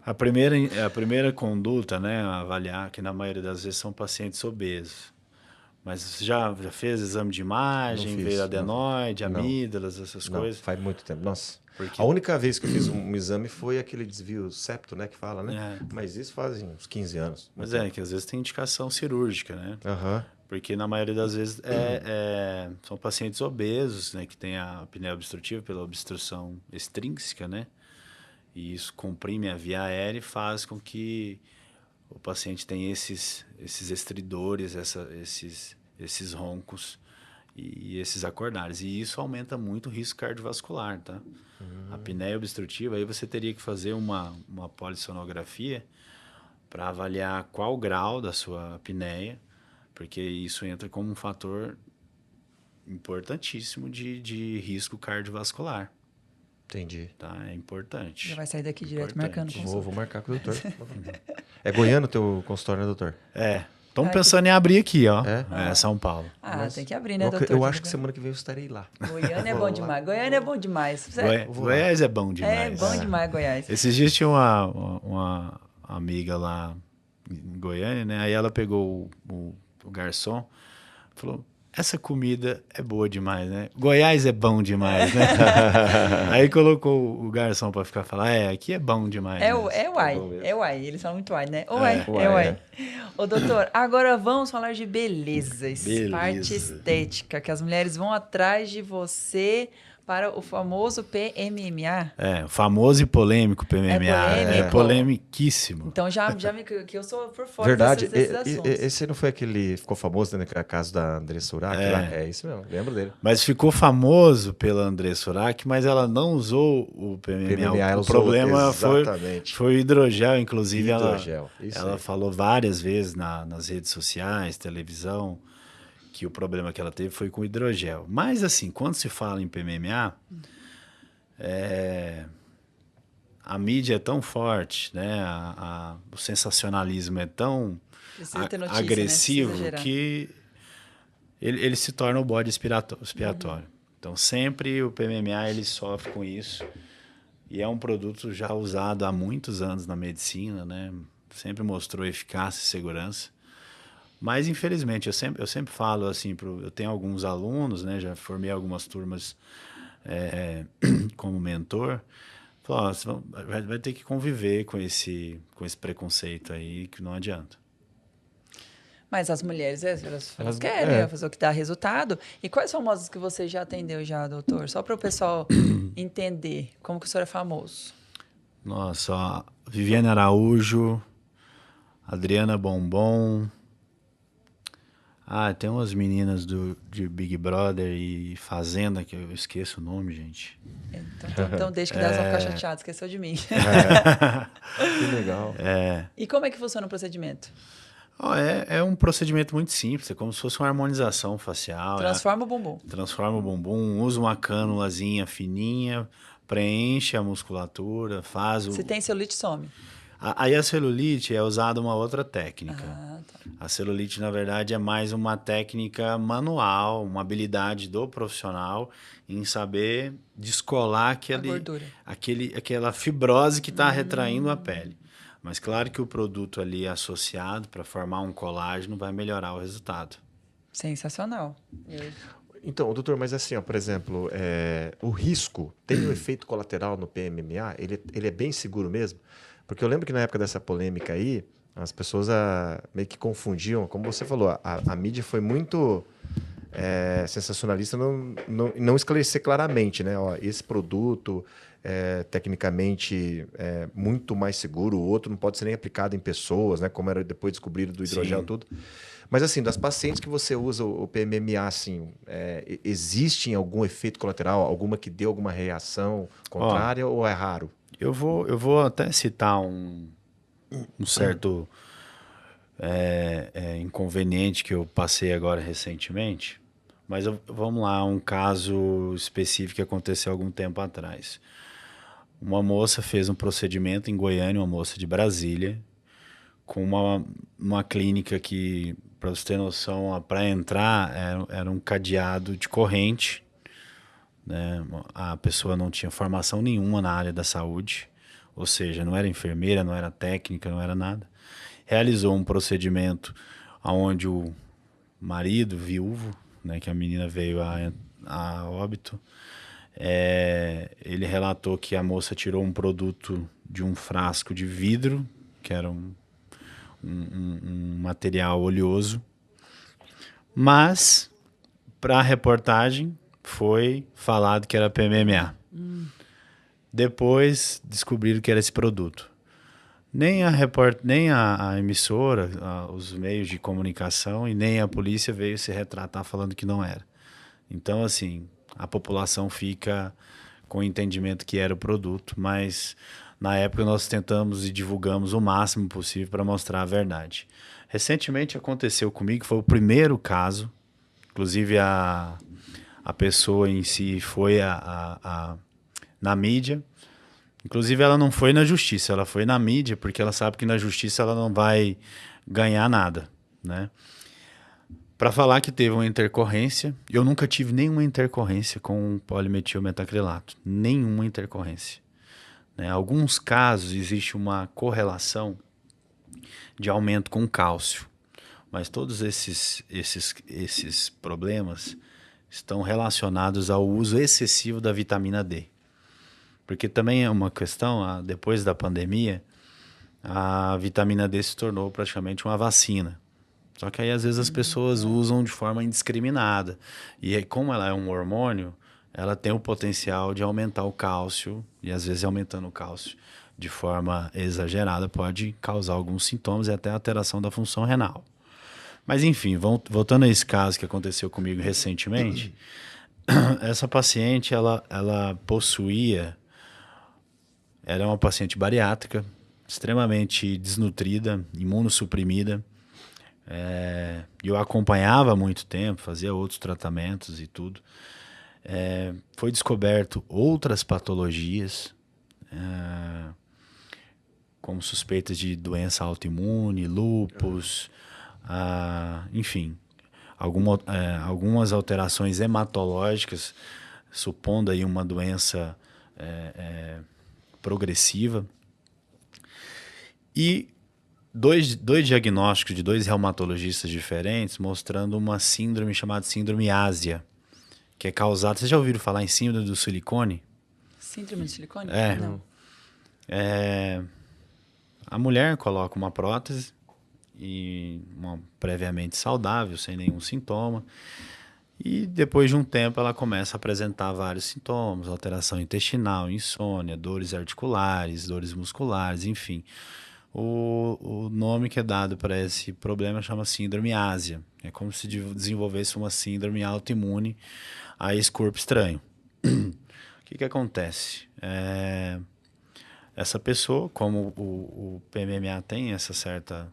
A primeira conduta, né, a avaliar, que na maioria das vezes são pacientes obesos. Mas você já fez exame de imagem, veio adenoide, amígdalas, essas coisas? Faz muito tempo. Nossa. A única vez que eu fiz um exame foi aquele desvio septo, né, que fala, né? Mas isso fazem uns 15 anos. Mas que às vezes tem indicação cirúrgica, né? Porque na maioria das vezes são pacientes obesos, né, que tem a apneia obstrutiva pela obstrução extrínseca, né? E isso comprime a via aérea e faz com que o paciente tenha esses estridores, esses roncos e esses acordares. E isso aumenta muito o risco cardiovascular, tá? A apneia obstrutiva, aí você teria que fazer uma polissonografia para avaliar qual grau da sua apneia, porque isso entra como um fator importantíssimo de risco cardiovascular. Entendi. Tá, é importante. Já vai sair daqui direto marcando. Vou marcar com o doutor. É Goiânia o teu consultório, né, doutor? Estamos pensando em abrir aqui, ó. São Paulo. Tem que abrir, né, doutor? Eu acho que semana que vem eu estarei lá. Goiânia é bom demais. Goiânia é bom demais. Goiás é bom demais. É bom demais, Goiás. Esses dias tinha uma amiga lá em Goiânia, né? Aí ela pegou o garçom, falou... Essa comida é boa demais, né? Goiás é bom demais, né? Aí colocou o garçom para ficar falando, aqui é bom demais. Uai. Eles falam muito uai, né? Uai. Ô, doutor, agora vamos falar de beleza. Parte estética, que as mulheres vão atrás de você para o famoso PMMA. O famoso e polêmico PMMA. É polemiquíssimo. Então, que eu sou por fora desses assuntos. Esse não foi aquele ficou famoso, né, no caso da Andressa Urach? É isso mesmo, lembro dele. Mas ficou famoso pela Andressa Urach, mas ela não usou o PMMA. O problema foi o hidrogel, inclusive. Ela falou várias vezes nas redes sociais, televisão, que o problema que ela teve foi com o hidrogel. Mas, assim, quando se fala em PMMA, a mídia é tão forte, né? O sensacionalismo é tão agressivo, né? Que ele se torna o bode expiatório. Então, sempre o PMMA ele sofre com isso. E é um produto já usado há muitos anos na medicina, né? Sempre mostrou eficácia e segurança. Mas, infelizmente, eu sempre falo assim, eu tenho alguns alunos, né, já formei algumas turmas como mentor, falo, você vai ter que conviver com esse preconceito aí, que não adianta. Mas as mulheres, elas querem fazer o que dá resultado. E quais famosas que você já atendeu já, doutor? Só para o pessoal entender como que o senhor é famoso. Nossa, ó, Viviane Araújo, Adriana Bombom... tem umas meninas de Big Brother e Fazenda, que eu esqueço o nome, gente. Então deixa que elas vão ficar chateadas, esqueceu de mim. Que legal. E como é que funciona o procedimento? É um procedimento muito simples, é como se fosse uma harmonização facial. Transforma o bumbum. Transforma o bumbum, usa uma cânulazinha fininha, preenche a musculatura, faz o... Se tem celulite, some. Aí a celulite é usada uma outra técnica. Tá. A celulite, na verdade, é mais uma técnica manual, uma habilidade do profissional em saber descolar aquela fibrose que está retraindo a pele. Mas claro que o produto ali associado para formar um colágeno vai melhorar o resultado. Sensacional. Então, doutor, mas assim, ó, por exemplo, o risco tem um efeito colateral no PMMA? Ele é bem seguro mesmo? Porque eu lembro que na época dessa polêmica aí, as pessoas meio que confundiam, como você falou, a mídia foi muito sensacionalista, não esclarecer claramente, né? Ó, esse produto tecnicamente muito mais seguro, o outro não pode ser nem aplicado em pessoas, né? Como era depois descobrido do hidrogel. Sim. Tudo. Mas assim, das pacientes que você usa o PMMA, assim, existe algum efeito colateral, alguma que deu alguma reação contrária ou é raro? Eu vou até citar um certo inconveniente que eu passei agora recentemente, mas vamos lá, um caso específico que aconteceu algum tempo atrás. Uma moça fez um procedimento em Goiânia, uma moça de Brasília, com uma clínica que, para você ter noção, para entrar era um cadeado de corrente, né? A pessoa não tinha formação nenhuma na área da saúde, ou seja, não era enfermeira, não era técnica, não era nada. Realizou um procedimento onde o marido, viúvo, né, que a menina veio a óbito, ele relatou que a moça tirou um produto de um frasco de vidro, que era um material oleoso, mas para a reportagem foi falado que era PMMA. Depois descobriram que era esse produto. Nem a emissora, os meios de comunicação e nem a polícia veio se retratar falando que não era. Então, assim, a população fica com o entendimento que era o produto, mas na época nós tentamos e divulgamos o máximo possível para mostrar a verdade. Recentemente aconteceu comigo, foi o primeiro caso, inclusive a pessoa em si foi na mídia. Inclusive ela não foi na justiça, ela foi na mídia, porque ela sabe que na justiça ela não vai ganhar nada, né? Para falar que teve uma intercorrência, eu nunca tive nenhuma intercorrência com polimetilmetacrilato, nenhuma intercorrência. Né? Alguns casos existe uma correlação de aumento com cálcio, mas todos esses problemas estão relacionados ao uso excessivo da vitamina D. Porque também é uma questão, depois da pandemia, a vitamina D se tornou praticamente uma vacina. Só que aí às vezes as pessoas usam de forma indiscriminada. E aí, como ela é um hormônio, ela tem o potencial de aumentar o cálcio, e às vezes aumentando o cálcio de forma exagerada pode causar alguns sintomas e até alteração da função renal. Mas enfim, voltando a esse caso que aconteceu comigo recentemente, essa paciente, ela possuía... Ela é uma paciente bariátrica, extremamente desnutrida, imunossuprimida. Eu acompanhava há muito tempo, fazia outros tratamentos e tudo. Foi descoberto outras patologias, como suspeitas de doença autoimune, lúpus, enfim, algumas alterações hematológicas, supondo aí uma doença progressiva. E dois diagnósticos de dois reumatologistas diferentes mostrando uma síndrome chamada síndrome ásia, que é causada... Vocês já ouviram falar em síndrome do silicone? Síndrome de silicone? Não. A mulher coloca uma prótese, previamente saudável, sem nenhum sintoma, e depois de um tempo ela começa a apresentar vários sintomas, alteração intestinal, insônia, dores articulares, dores musculares, enfim. O nome que é dado para esse problema chama síndrome ásia. É como se desenvolvesse uma síndrome autoimune a esse corpo estranho. O que acontece? Essa pessoa, como o PMMA tem essa certa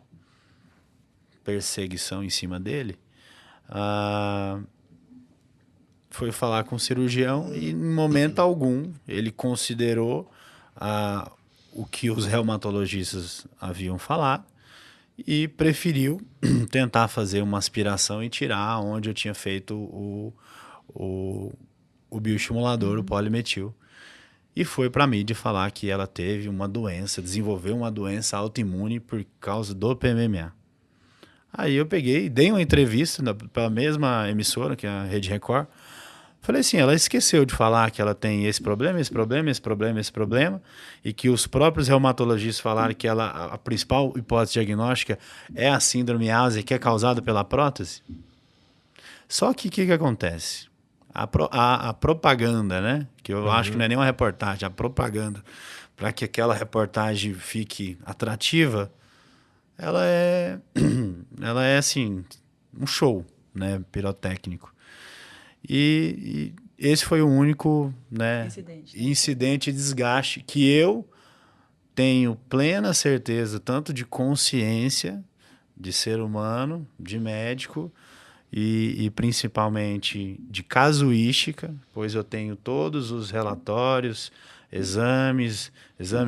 perseguição em cima dele, foi falar com o cirurgião e, em momento algum, ele considerou o que os reumatologistas haviam falado e preferiu tentar fazer uma aspiração e tirar onde eu tinha feito o bioestimulador, o polimetil. E foi para a mídia falar que ela teve uma doença, desenvolveu uma doença autoimune por causa do PMMA. Aí eu peguei e dei uma entrevista para a mesma emissora, que é a Rede Record. Falei assim, ela esqueceu de falar que ela tem esse problema, esse problema, esse problema, esse problema, e que os próprios reumatologistas falaram que a principal hipótese diagnóstica é a síndrome ásia, que é causada pela prótese. Só que o que acontece? A propaganda, né? Que eu acho que não é nem uma reportagem, a propaganda, para que aquela reportagem fique atrativa, ela é assim, um show, né, pirotécnico. E esse foi o único, né, incidente e desgaste que eu tenho plena certeza, tanto de consciência, de ser humano, de médico, e principalmente de casuística, pois eu tenho todos os relatórios, exames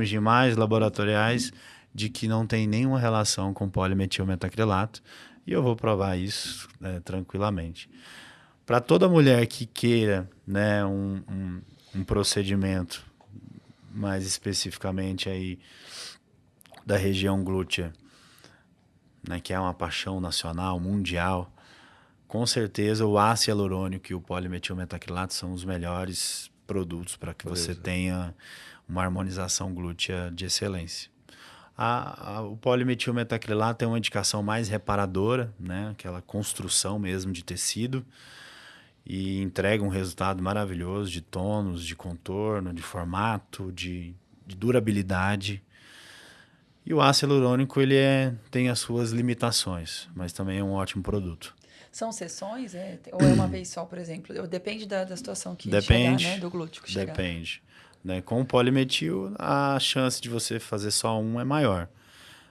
de imagens laboratoriais, de que não tem nenhuma relação com polimetilmetacrilato, e eu vou provar isso, né, tranquilamente. Para toda mulher que queira, né, um procedimento, mais especificamente aí da região glútea, né, que é uma paixão nacional, mundial, com certeza o ácido hialurônico e o polimetilmetacrilato são os melhores produtos para que você tenha uma harmonização glútea de excelência. O polimetilmetacrilato é uma indicação mais reparadora, né, aquela construção mesmo de tecido, e entrega um resultado maravilhoso de tônus, de contorno, de formato, de durabilidade. E o ácido hialurônico tem as suas limitações, mas também é um ótimo produto. São sessões? Ou é uma vez só, por exemplo? Depende da situação que chegar, né? Do glúteo que chegar. Depende. Né? Com o polimetil, a chance de você fazer só um é maior.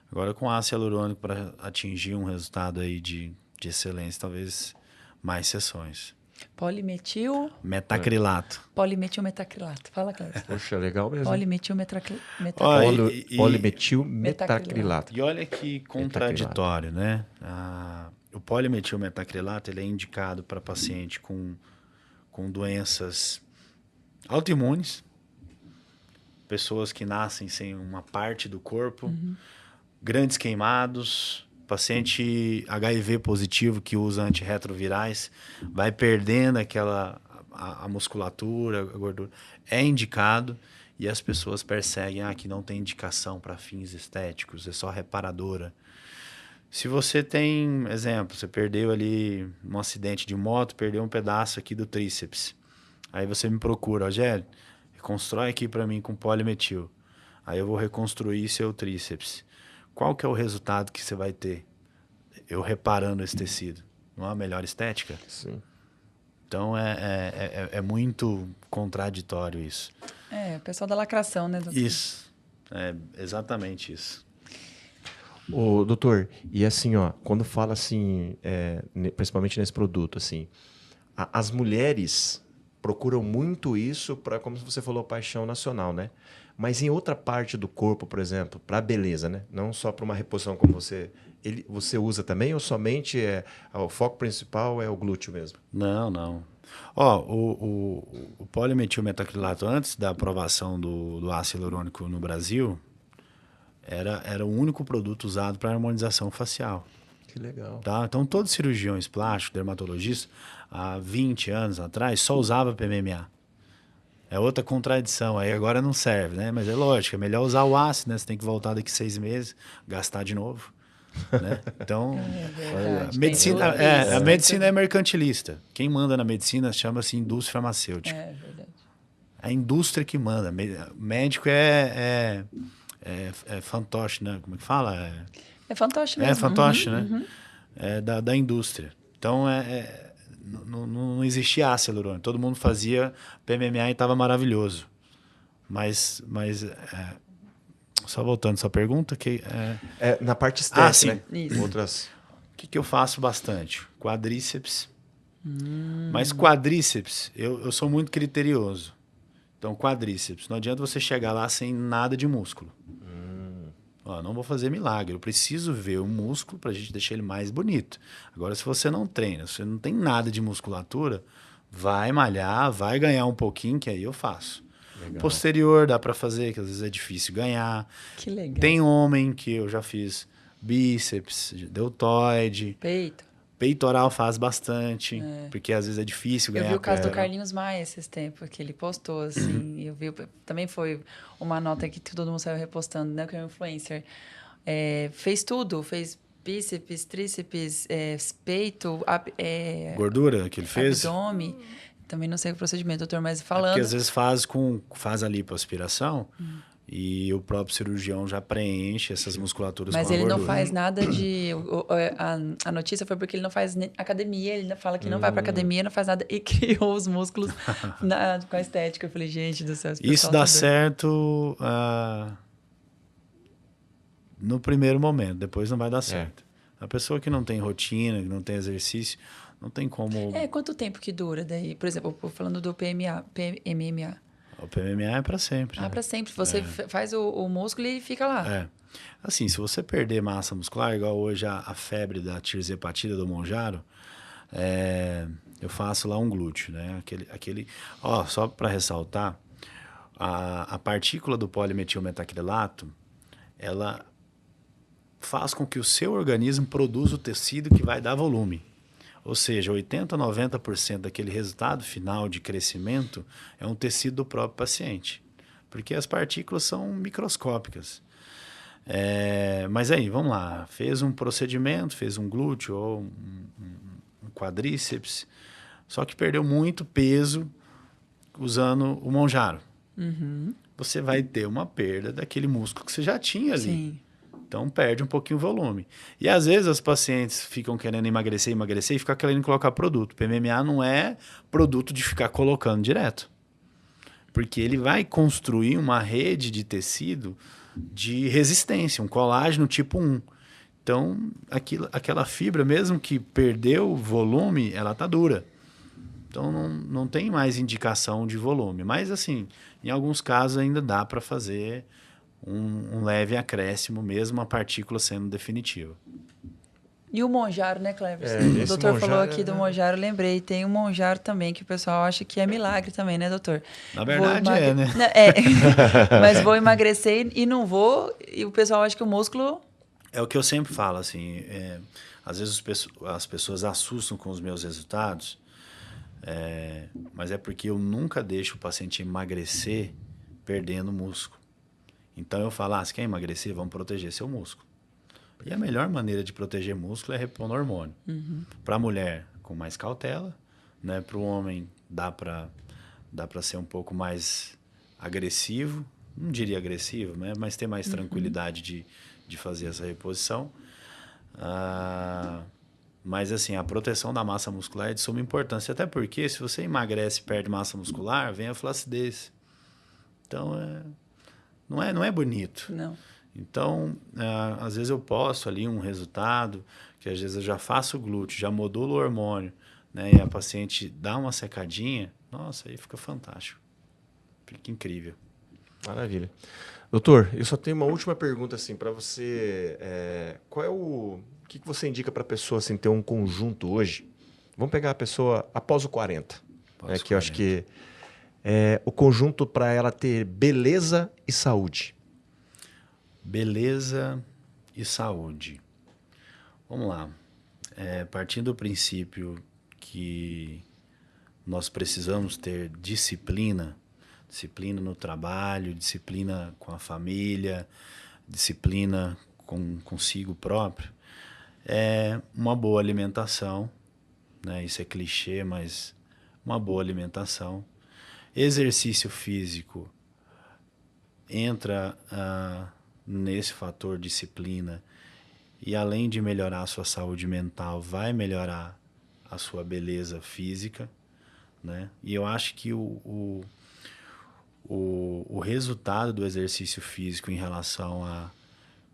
Agora, com ácido hialurônico, para atingir um resultado aí de excelência, talvez mais sessões. Metacrilato. Polimetilmetacrilato. Fala, Cláudio. Poxa, legal mesmo. Polimetilmetacrilato. E olha que contraditório, né? O polimetilmetacrilato ele é indicado para paciente com doenças autoimunes, pessoas que nascem sem uma parte do corpo, grandes queimados, paciente HIV positivo que usa antirretrovirais, vai perdendo a musculatura, a gordura. É indicado e as pessoas perseguem que não tem indicação para fins estéticos, é só reparadora. Se você tem, exemplo, você perdeu ali um acidente de moto, perdeu um pedaço aqui do tríceps. Aí você me procura, Rogério, reconstrói aqui para mim com polimetil. Aí eu vou reconstruir seu tríceps. Qual que é o resultado que você vai ter? Eu reparando esse tecido. Não é a melhor estética? Sim. Então é muito contraditório isso. O pessoal da lacração, né, doutor? Isso. É exatamente isso. Ô, doutor, e assim, ó, quando fala assim, principalmente nesse produto, assim, as mulheres procuram muito isso para, como você falou, paixão nacional, né? Mas em outra parte do corpo, por exemplo, para a beleza, né? Não só para uma reposição como você usa também, ou somente o foco principal é o glúteo mesmo? Não. O polimetilmetacrilato, antes da aprovação do ácido hialurônico no Brasil, era o único produto usado para harmonização facial. Que legal. Tá? Então, todos os cirurgiões plásticos, dermatologistas, há 20 anos atrás, só usava PMMA. É outra contradição, aí agora não serve, né? Mas é lógico, é melhor usar o ácido, né? Você tem que voltar daqui 6 meses, gastar de novo. Né? Então, a medicina é mercantilista. Quem manda na medicina chama-se indústria farmacêutica. É verdade. A indústria que manda. Médico é fantoche, né? Como é que fala? É fantoche mesmo. É fantoche, né? É da indústria. Então, não existia ácido hialurônico. Todo mundo fazia PMMA e estava maravilhoso. Mas só voltando à sua pergunta, na parte estética, né? Isso. Outras... O que eu faço bastante? Quadríceps. Mas quadríceps, eu sou muito criterioso. Então, quadríceps, não adianta você chegar lá sem nada de músculo. Não vou fazer milagre, eu preciso ver o músculo para a gente deixar ele mais bonito. Agora, se você não treina, se você não tem nada de musculatura, vai malhar, vai ganhar um pouquinho, que aí eu faço. Legal. Posterior dá para fazer, que às vezes é difícil ganhar. Que legal. Tem homem que eu já fiz bíceps, deltoide. Peitoral faz bastante, porque às vezes é difícil ganhar. Eu vi o caso do Carlinhos Maia esses tempos, que ele postou, assim, eu vi, também foi uma nota que todo mundo saiu repostando, né, que é um influencer. Fez tudo, fez bíceps, tríceps, peito, gordura que ele fez? Abdômen. Também não sei o procedimento, doutor, mas falando... Porque às vezes faz a lipoaspiração e o próprio cirurgião já preenche essas musculaturas Mas com a ele gordura. não faz nada de... A notícia foi porque ele não faz academia, ele fala que não vai pra academia, não faz nada, e criou os músculos com a estética. Eu falei, gente do céu, esse Isso pessoal dá tá doido. certo no primeiro momento, depois não vai dar certo. A pessoa que não tem rotina, que não tem exercício, não tem como... Quanto tempo que dura daí? Por exemplo, falando do MMA. O PMA é para sempre. Pra sempre. Você faz o músculo e fica lá. É. Assim, se você perder massa muscular, igual hoje a febre da tirzepatida do Monjaro, eu faço lá um glúteo, né? Só para ressaltar, a partícula do polimetilmetacrilato, ela faz com que o seu organismo produza o tecido que vai dar volume. Ou seja, 80% a 90% daquele resultado final de crescimento é um tecido do próprio paciente. Porque as partículas são microscópicas. Mas aí, vamos lá. Fez um procedimento, fez um glúteo ou um quadríceps, só que perdeu muito peso usando o Monjaro. Você vai ter uma perda daquele músculo que você já tinha ali. Sim. Então, perde um pouquinho o volume. E, às vezes, as pacientes ficam querendo emagrecer e ficam querendo colocar produto. PMMA não é produto de ficar colocando direto. Porque ele vai construir uma rede de tecido de resistência, um colágeno tipo 1. Então, aquela fibra, mesmo que perdeu volume, ela está dura. Então, não tem mais indicação de volume. Mas, assim, em alguns casos ainda dá para fazer um leve acréscimo, mesmo a partícula sendo definitiva. E o Monjaro, né, Cleves? O esse doutor falou Monjaro, aqui do Monjaro, lembrei. Tem um Monjaro também, que o pessoal acha que é milagre também, né, doutor? Na verdade né? Mas vou emagrecer e não vou, e o pessoal acha que o músculo... É o que eu sempre falo, assim, às vezes as pessoas assustam com os meus resultados, mas é porque eu nunca deixo o paciente emagrecer perdendo músculo. Então eu falo, você quer emagrecer? Vamos proteger seu músculo. E a melhor maneira de proteger músculo é repondo hormônio. Para a mulher, com mais cautela, né? Para o homem, dá para ser um pouco mais agressivo, não diria agressivo, né? Mas ter mais tranquilidade de fazer essa reposição. Mas assim, a proteção da massa muscular é de suma importância, até porque se você emagrece e perde massa muscular, vem a flacidez. Então, não é bonito. Não. Então, às vezes eu posto ali um resultado, que às vezes eu já faço o glúteo, já modulo o hormônio, né? E a paciente dá uma secadinha, nossa, aí fica fantástico. Fica incrível. Maravilha. Doutor, eu só tenho uma última pergunta assim para você. Qual é o que você indica para a pessoa assim, ter um conjunto hoje? Vamos pegar a pessoa após o 40. Que eu acho que o conjunto para ela ter beleza e saúde. Beleza e saúde. Vamos lá. Partindo do princípio que nós precisamos ter disciplina no trabalho, disciplina com a família, disciplina consigo próprio, uma boa alimentação, né? Isso é clichê, mas uma boa alimentação. Exercício físico entra nesse fator disciplina e, além de melhorar a sua saúde mental, vai melhorar a sua beleza física, né? E eu acho que o resultado do exercício físico em relação a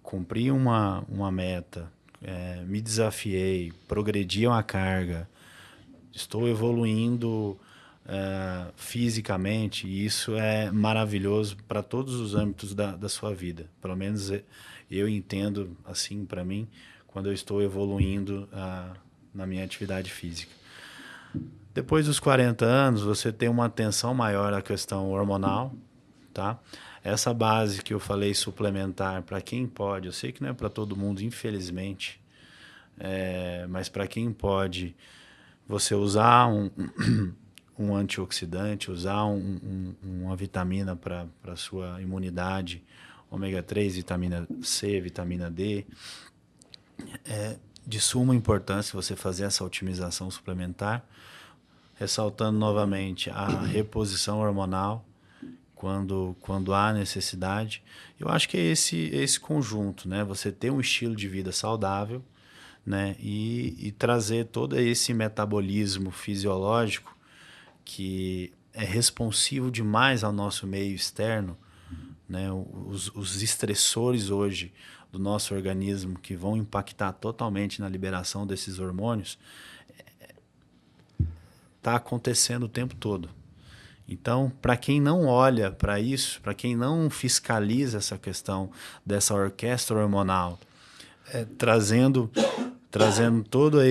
cumprir uma meta, me desafiei, progredi uma carga, estou evoluindo fisicamente, e isso é maravilhoso para todos os âmbitos da sua vida. Pelo menos eu entendo assim para mim, quando eu estou evoluindo na minha atividade física. Depois dos 40 anos, você tem uma atenção maior à questão hormonal, tá? Essa base que eu falei suplementar, para quem pode, eu sei que não é para todo mundo, infelizmente, mas para quem pode, você usar um antioxidante, usar uma vitamina para a sua imunidade, ômega 3, vitamina C, vitamina D, de suma importância você fazer essa otimização suplementar, ressaltando novamente a reposição hormonal quando há necessidade. Eu acho que é esse conjunto, né? Você ter um estilo de vida saudável, né? E trazer todo esse metabolismo fisiológico que é responsivo demais ao nosso meio externo, né? Os estressores hoje do nosso organismo que vão impactar totalmente na liberação desses hormônios está acontecendo o tempo todo. Então, para quem não olha para isso, para quem não fiscaliza essa questão dessa orquestra hormonal, trazendo toda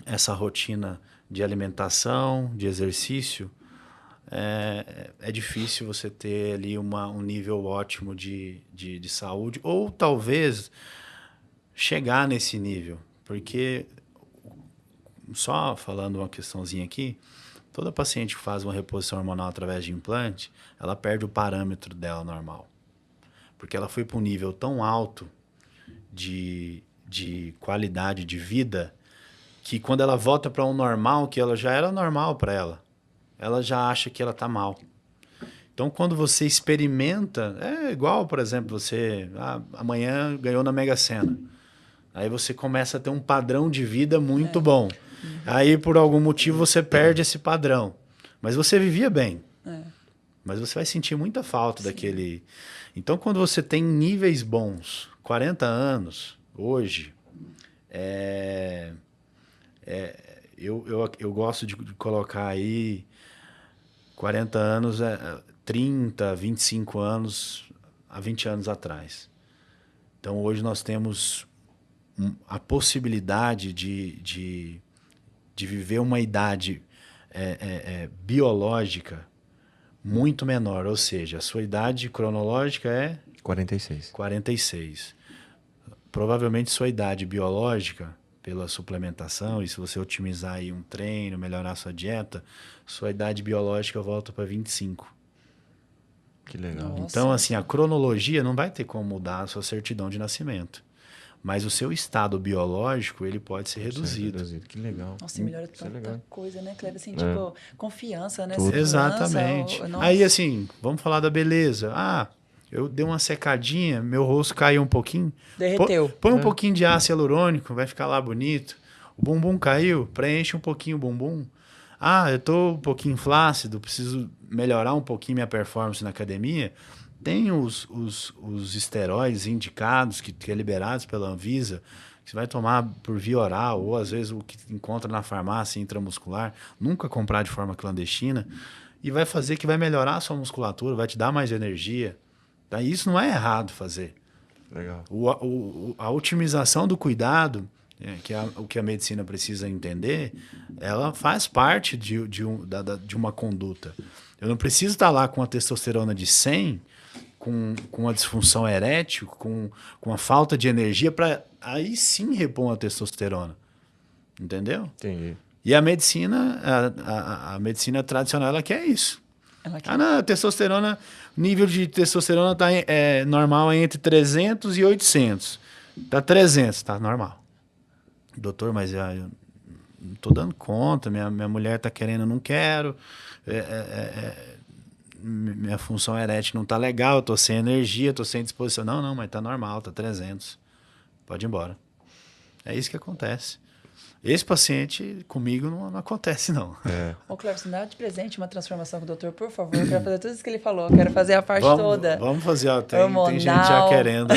essa rotina de alimentação, de exercício, é difícil você ter ali um nível ótimo de saúde, ou talvez chegar nesse nível, porque, só falando uma questãozinha aqui, toda paciente que faz uma reposição hormonal através de implante, ela perde o parâmetro dela normal. Porque ela foi para um nível tão alto de qualidade de vida que quando ela volta para um normal, que ela já era normal para ela já acha que ela está mal. Então, quando você experimenta, é igual, por exemplo, você amanhã ganhou na Mega Sena. Aí você começa a ter um padrão de vida muito bom. Aí, por algum motivo, você perde esse padrão. Mas você vivia bem. Mas você vai sentir muita falta daquele... Então, quando você tem níveis bons, 40 anos, hoje, eu gosto de colocar aí 40 anos, 30, 25 anos, há 20 anos atrás. Então, hoje nós temos a possibilidade de viver uma idade biológica muito menor, ou seja, a sua idade cronológica é 46. 46. Provavelmente sua idade biológica, pela suplementação, e se você otimizar aí um treino, melhorar a sua dieta, sua idade biológica volta para 25. Que legal. Nossa. Então, assim, a cronologia não vai ter como mudar a sua certidão de nascimento. Mas o seu estado biológico, ele pode ser reduzido. Que legal. Nossa, e melhora Isso é tanta legal. coisa, né, Cleber? Assim, tipo, confiança, né? Tudo. Segurança, Exatamente. nossa. Aí, assim, vamos falar da beleza. Eu dei uma secadinha, meu rosto caiu um pouquinho. Derreteu. Põe um pouquinho de ácido hialurônico, vai ficar lá bonito. O bumbum caiu, preenche um pouquinho o bumbum. Eu tô um pouquinho flácido, preciso melhorar um pouquinho minha performance na academia. Tem os esteroides indicados, que é liberados pela Anvisa, que você vai tomar por via oral, ou às vezes o que encontra na farmácia intramuscular, nunca comprar de forma clandestina, e vai fazer que vai melhorar a sua musculatura, vai te dar mais energia. Tá? Isso não é errado fazer. Legal. A otimização do cuidado, o que a medicina precisa entender, ela faz parte de uma conduta. Eu não preciso estar lá com a testosterona de 100, com uma disfunção erétil, com a falta de energia, para aí sim repor a testosterona. Entendeu? Entendi. E a medicina, a medicina tradicional, ela quer isso. Ela quer. Não, testosterona, nível de testosterona tá normal entre 300 e 800. Tá 300, tá normal. Doutor, mas eu não tô dando conta, minha mulher tá querendo, eu não quero. Minha função erétil não tá legal, eu tô sem energia, tô sem disposição. Não, mas tá normal, tá 300. Pode ir embora. É isso que acontece. Esse paciente comigo não acontece, não. Ô, Cleber, você dá de presente uma transformação com o doutor, por favor. Eu quero fazer tudo isso que ele falou. Eu quero fazer a parte toda. Vamos fazer. Tem Hormonal. gente já querendo.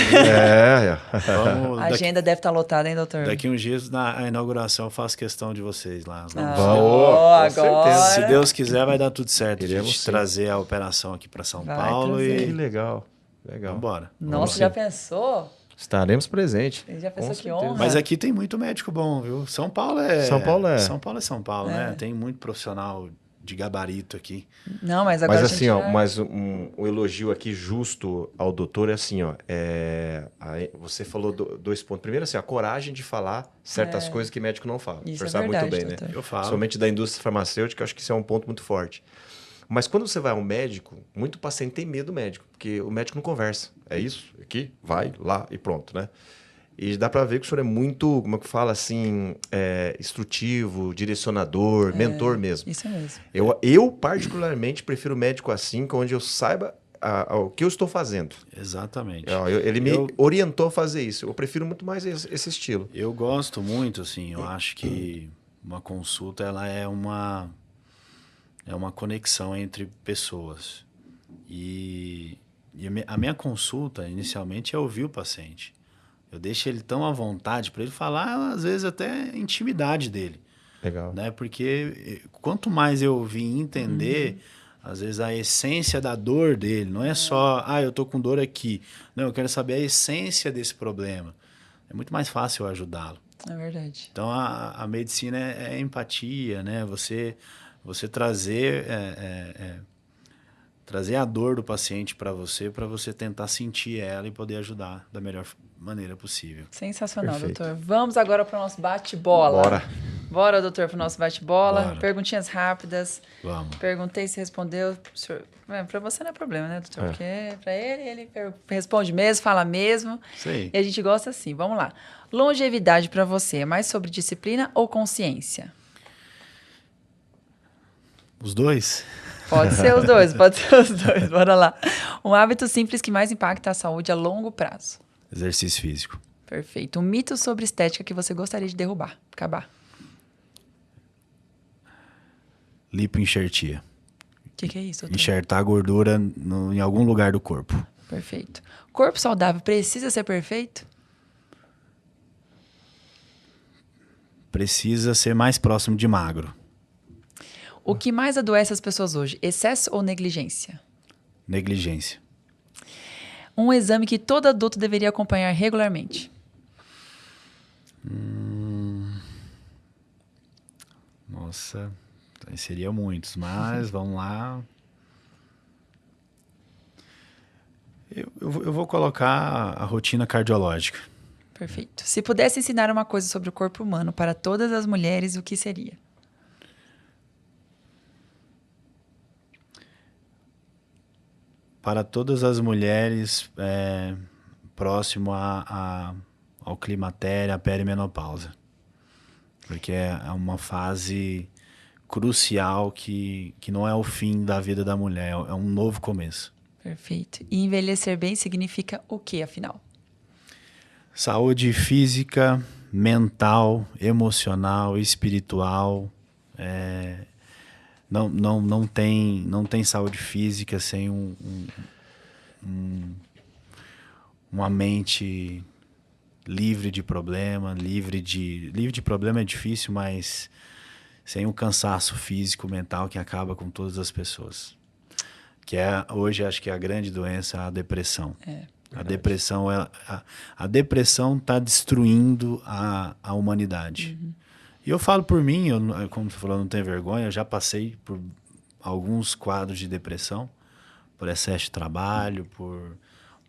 A agenda deve estar lotada, hein, doutor? Daqui uns dias, na inauguração, eu faço questão de vocês lá. Vamos. Agora. Se Deus quiser, vai dar tudo certo. A Queremos gente sim. trazer a operação aqui para São Vai Paulo trazer. Que e legal. Legal. vamos embora. Nossa, já pensou? Estaremos presentes. Ele já pensou Com que certeza. honra? Mas aqui tem muito médico bom, viu? São Paulo é São Paulo, né? Tem muito profissional de gabarito aqui. Não, mas agora Mas a assim, gente ó, vai... mas um elogio aqui justo ao doutor é assim, ó. Você falou dois pontos. Primeiro, assim, a coragem de falar certas coisas que médico não fala. Isso Você é sabe verdade, muito bem, doutor. né? Eu falo. Somente da indústria farmacêutica, eu acho que isso é um ponto muito forte. Mas quando você vai ao médico, muito paciente tem medo do médico, porque o médico não conversa. É isso, aqui, vai, lá e pronto, né? E dá para ver que o senhor é muito, como é que fala assim, instrutivo, direcionador, mentor mesmo. Isso mesmo. Eu particularmente prefiro médico assim, onde eu saiba o que eu estou fazendo. Exatamente. Ele me orientou a fazer isso. Eu prefiro muito mais esse estilo. Eu gosto muito, assim, eu acho que uma consulta ela é uma conexão entre pessoas. E a minha consulta, inicialmente, é ouvir o paciente. Eu deixo ele tão à vontade para ele falar, às vezes, até a intimidade dele. Legal. Né? Porque quanto mais eu ouvir e entender, às vezes, a essência da dor dele, não é só, eu tô com dor aqui. Não, eu quero saber a essência desse problema. É muito mais fácil eu ajudá-lo. É verdade. Então, a medicina é empatia, né? Você trazer a dor do paciente para você tentar sentir ela e poder ajudar da melhor maneira possível. Sensacional, Perfeito. doutor. Vamos agora para o nosso bate-bola. Bora, doutor, para o nosso bate-bola. Bora. Perguntinhas rápidas. Vamos. Perguntei se respondeu. Para você não é problema, né, doutor? Porque para ele responde mesmo, fala mesmo. Sei. E a gente gosta assim. Vamos lá. Longevidade para você é mais sobre disciplina ou consciência? Os dois? Pode ser os dois, pode ser os dois. Bora lá. Um hábito simples que mais impacta a saúde a longo prazo. Exercício físico. Perfeito. Um mito sobre estética que você gostaria de derrubar, acabar. Lipoenxertia. O que é isso, doutor? Enxertar a gordura em algum lugar do corpo. Perfeito. Corpo saudável precisa ser perfeito? Precisa ser mais próximo de magro. O que mais adoece as pessoas hoje? Excesso ou negligência? Negligência. Um exame que todo adulto deveria acompanhar regularmente? Nossa, seria muitos, mas vamos lá. Eu vou colocar a rotina cardiológica. Perfeito. Se pudesse ensinar uma coisa sobre o corpo humano para todas as mulheres, o que seria? Para todas as mulheres próximo ao climatério, à perimenopausa. Porque é uma fase crucial que não é o fim da vida da mulher, é um novo começo. Perfeito. E envelhecer bem significa o que, afinal? Saúde física, mental, emocional, espiritual. Não tem saúde física sem uma mente livre de problema. Livre de problema é difícil, mas sem um cansaço físico, mental que acaba com todas as pessoas. Hoje acho que a grande doença é a depressão. A depressão está destruindo a humanidade. E eu falo por mim, como você falou, eu não tenho vergonha, eu já passei por alguns quadros de depressão, por excesso de trabalho, por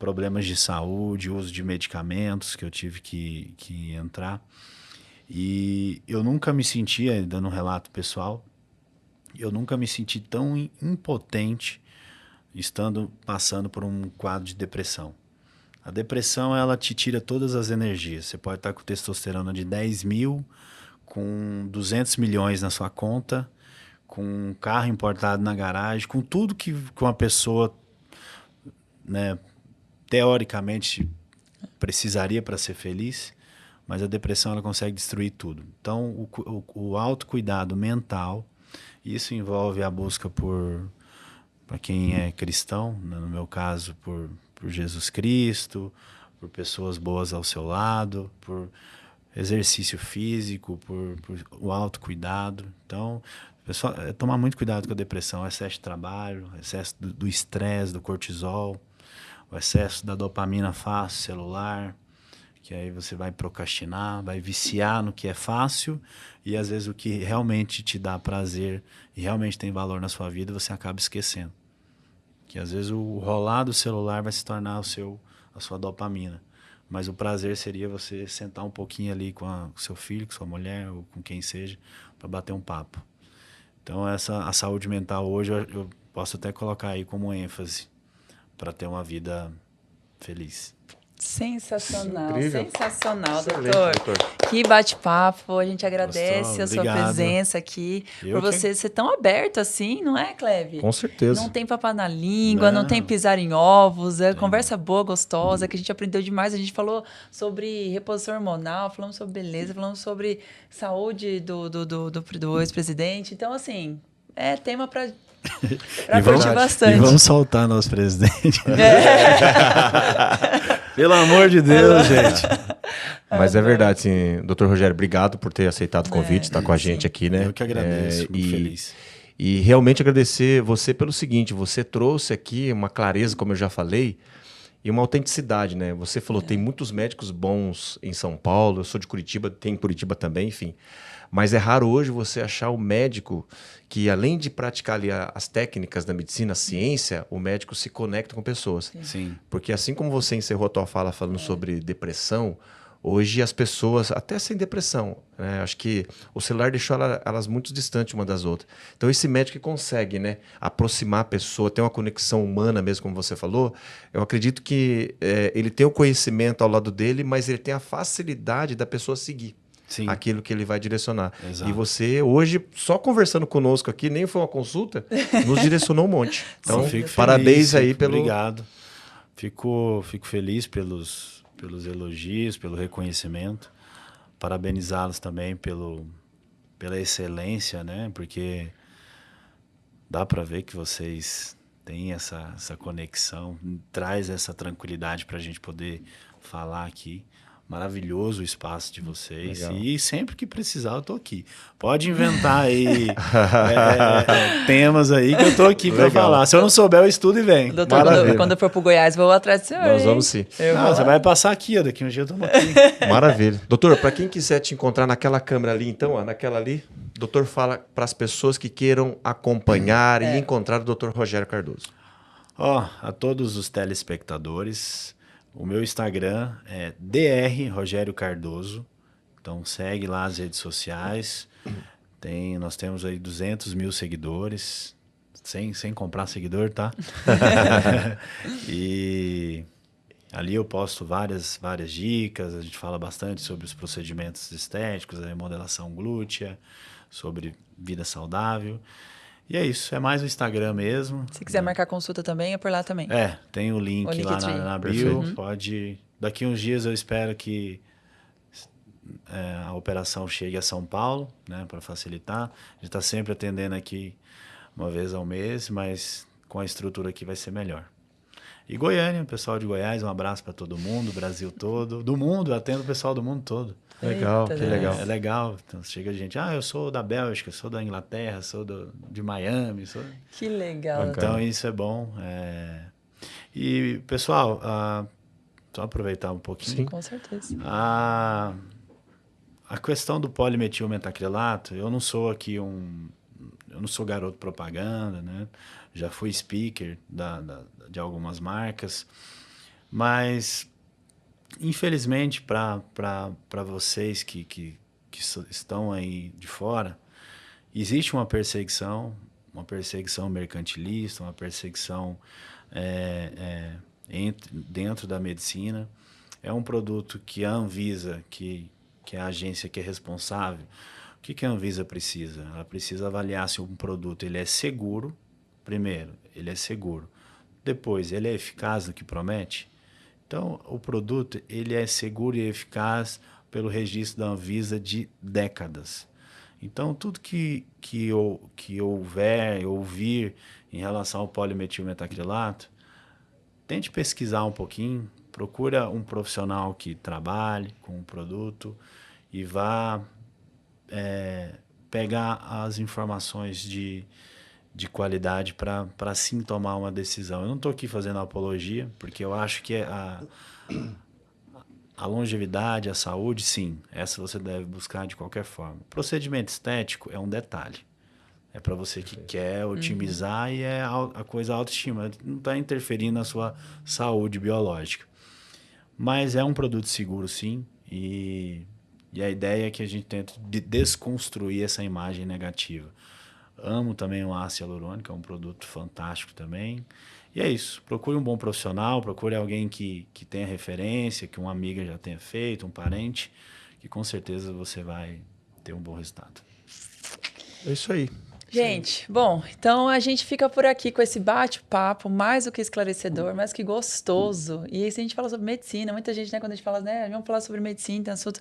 problemas de saúde, uso de medicamentos que eu tive que entrar. E eu nunca me sentia, dando um relato pessoal, eu nunca me senti tão impotente passando por um quadro de depressão. A depressão, ela te tira todas as energias. Você pode estar com testosterona de 10 mil, com 200 milhões na sua conta, com um carro importado na garagem, com tudo que uma pessoa, né, teoricamente precisaria para ser feliz, mas a depressão ela consegue destruir tudo. Então, o autocuidado mental, isso envolve a busca para quem é cristão, no meu caso, por Jesus Cristo, por pessoas boas ao seu lado, por exercício físico, por o autocuidado. Então, pessoal, tomar muito cuidado com a depressão, excesso de trabalho, excesso do estresse, do cortisol, o excesso da dopamina fácil, celular, que aí você vai procrastinar, vai viciar no que é fácil e às vezes o que realmente te dá prazer e realmente tem valor na sua vida, você acaba esquecendo. Que às vezes o rolar do celular vai se tornar a sua dopamina. Mas o prazer seria você sentar um pouquinho ali com o seu filho, com sua mulher ou com quem seja, para bater um papo. Então a saúde mental hoje eu posso até colocar aí como ênfase para ter uma vida feliz. Sensacional, Incrível. sensacional, Excelente, doutor. Que bate-papo, a gente agradece Gostou? a sua Obrigado. presença aqui, Eu por que- você ser tão aberto assim, não é, Cleve? Com certeza. Não tem papo na língua, não tem Não. pisar em ovos, é conversa boa, gostosa, que a gente aprendeu demais. A gente falou sobre reposição hormonal, falamos sobre beleza, falamos sobre saúde do ex-presidente. Então, assim, é tema para curtir bastante. E vamos soltar nosso presidente. Pelo amor de Deus, gente. Mas é verdade, sim. Doutor Rogério, obrigado por ter aceitado o convite, estar com a gente aqui, né? Eu que agradeço, muito feliz. E realmente agradecer você pelo seguinte, você trouxe aqui uma clareza, como eu já falei, e uma autenticidade, né? Você falou, tem muitos médicos bons em São Paulo, eu sou de Curitiba, tem em Curitiba também, enfim. Mas é raro hoje você achar o médico que, além de praticar ali as técnicas da medicina, a ciência, o médico se conecta com pessoas. Sim. Porque assim como você encerrou a tua fala falando sobre depressão, hoje as pessoas, até sem depressão, né? Acho que o celular deixou elas muito distantes uma das outras. Então esse médico que consegue, né, aproximar a pessoa, ter uma conexão humana mesmo, como você falou, eu acredito que ele tem o conhecimento ao lado dele, mas ele tem a facilidade da pessoa seguir. Sim. Aquilo que ele vai direcionar. Exato. E você, hoje, só conversando conosco aqui, nem foi uma consulta, nos direcionou um monte. Então, Fico parabéns feliz, aí pelo... Obrigado. Fico feliz pelos elogios, pelo reconhecimento. Parabenizá-los também pela excelência, né? Porque dá para ver que vocês têm essa conexão, traz essa tranquilidade para a gente poder falar aqui. Maravilhoso o espaço de vocês. Legal. E sempre que precisar, eu tô aqui. Pode inventar aí temas aí que eu tô aqui para Legal. falar. Se eu não souber, eu estudo e venho. Doutor, quando eu for pro Goiás, vou atrás do senhor. Nós hein? vamos sim. Não, você vai passar aqui, ó, daqui um dia eu tô aqui. Maravilha. Doutor, para quem quiser te encontrar naquela câmera ali, então, ó, naquela ali, o doutor fala para as pessoas que queiram acompanhar e encontrar o doutor Rogério Cardoso. Ó, a todos os telespectadores, o meu Instagram é Dr. Rogério Cardoso. Então segue lá as redes sociais. Nós temos aí 200 mil seguidores. Sem comprar seguidor, tá? E ali eu posto várias dicas. A gente fala bastante sobre os procedimentos estéticos, a remodelação glútea, sobre vida saudável. E é isso, é mais o Instagram mesmo. Se quiser marcar consulta também, é por lá também. Tem o link lá Linktree. na bio. Perfeito. Pode. Daqui uns dias eu espero que a operação chegue a São Paulo, né, para facilitar. A gente está sempre atendendo aqui uma vez ao mês, mas com a estrutura aqui vai ser melhor. E Goiânia, pessoal de Goiás, um abraço para todo mundo, Brasil todo. Do mundo, eu atendo o pessoal do mundo todo. Legal, Eita, que Deus. legal. É legal. Então chega gente, eu sou da Bélgica, sou da Inglaterra, sou de Miami. Que legal. Bacana. Então isso é bom. E, pessoal, só aproveitar um pouquinho. Sim. Com certeza. A questão do polimetilmetacrilato, eu não sou aqui eu não sou garoto propaganda, né? Já fui speaker de algumas marcas, mas infelizmente para vocês que estão aí de fora, existe uma perseguição mercantilista, uma perseguição dentro da medicina. É um produto que a Anvisa, que é a agência que é responsável, o que a Anvisa precisa? Ela precisa avaliar se um produto ele é seguro. Primeiro, ele é seguro. Depois, ele é eficaz no que promete. Então, o produto ele é seguro e eficaz pelo registro da Anvisa de décadas. Então, tudo que ouvir em relação ao polimetilmetacrilato, tente pesquisar um pouquinho, procura um profissional que trabalhe com o produto e vá pegar as informações de qualidade para sim tomar uma decisão. Eu não estou aqui fazendo apologia, porque eu acho que a longevidade, a saúde, sim, essa você deve buscar de qualquer forma. O procedimento estético é um detalhe. É para você que quer otimizar e é a coisa autoestima. Não está interferindo na sua saúde biológica. Mas é um produto seguro, sim. E a ideia é que a gente tente desconstruir essa imagem negativa. Amo também o ácido hialurônico, é um produto fantástico também. E é isso. Procure um bom profissional, procure alguém que tenha referência, que uma amiga já tenha feito, um parente, que com certeza você vai ter um bom resultado. É isso aí. Gente, bom, então a gente fica por aqui com esse bate-papo mais do que esclarecedor, mais que gostoso. E aí, se a gente fala sobre medicina, muita gente, né, quando a gente fala, né, vamos falar sobre medicina, tem assunto,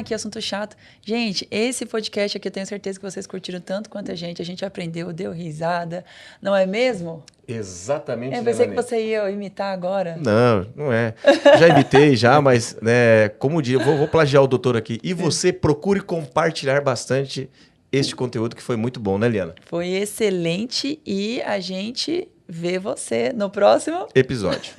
que assunto chato. Gente, esse podcast aqui eu tenho certeza que vocês curtiram tanto quanto a gente aprendeu, deu risada, não é mesmo? Exatamente. Eu pensei que você ia imitar agora. Não é. Já imitei, mas, né, como diria, vou plagiar o doutor aqui. E você procure compartilhar bastante este conteúdo que foi muito bom, né, Liana? Foi excelente e a gente vê você no próximo episódio.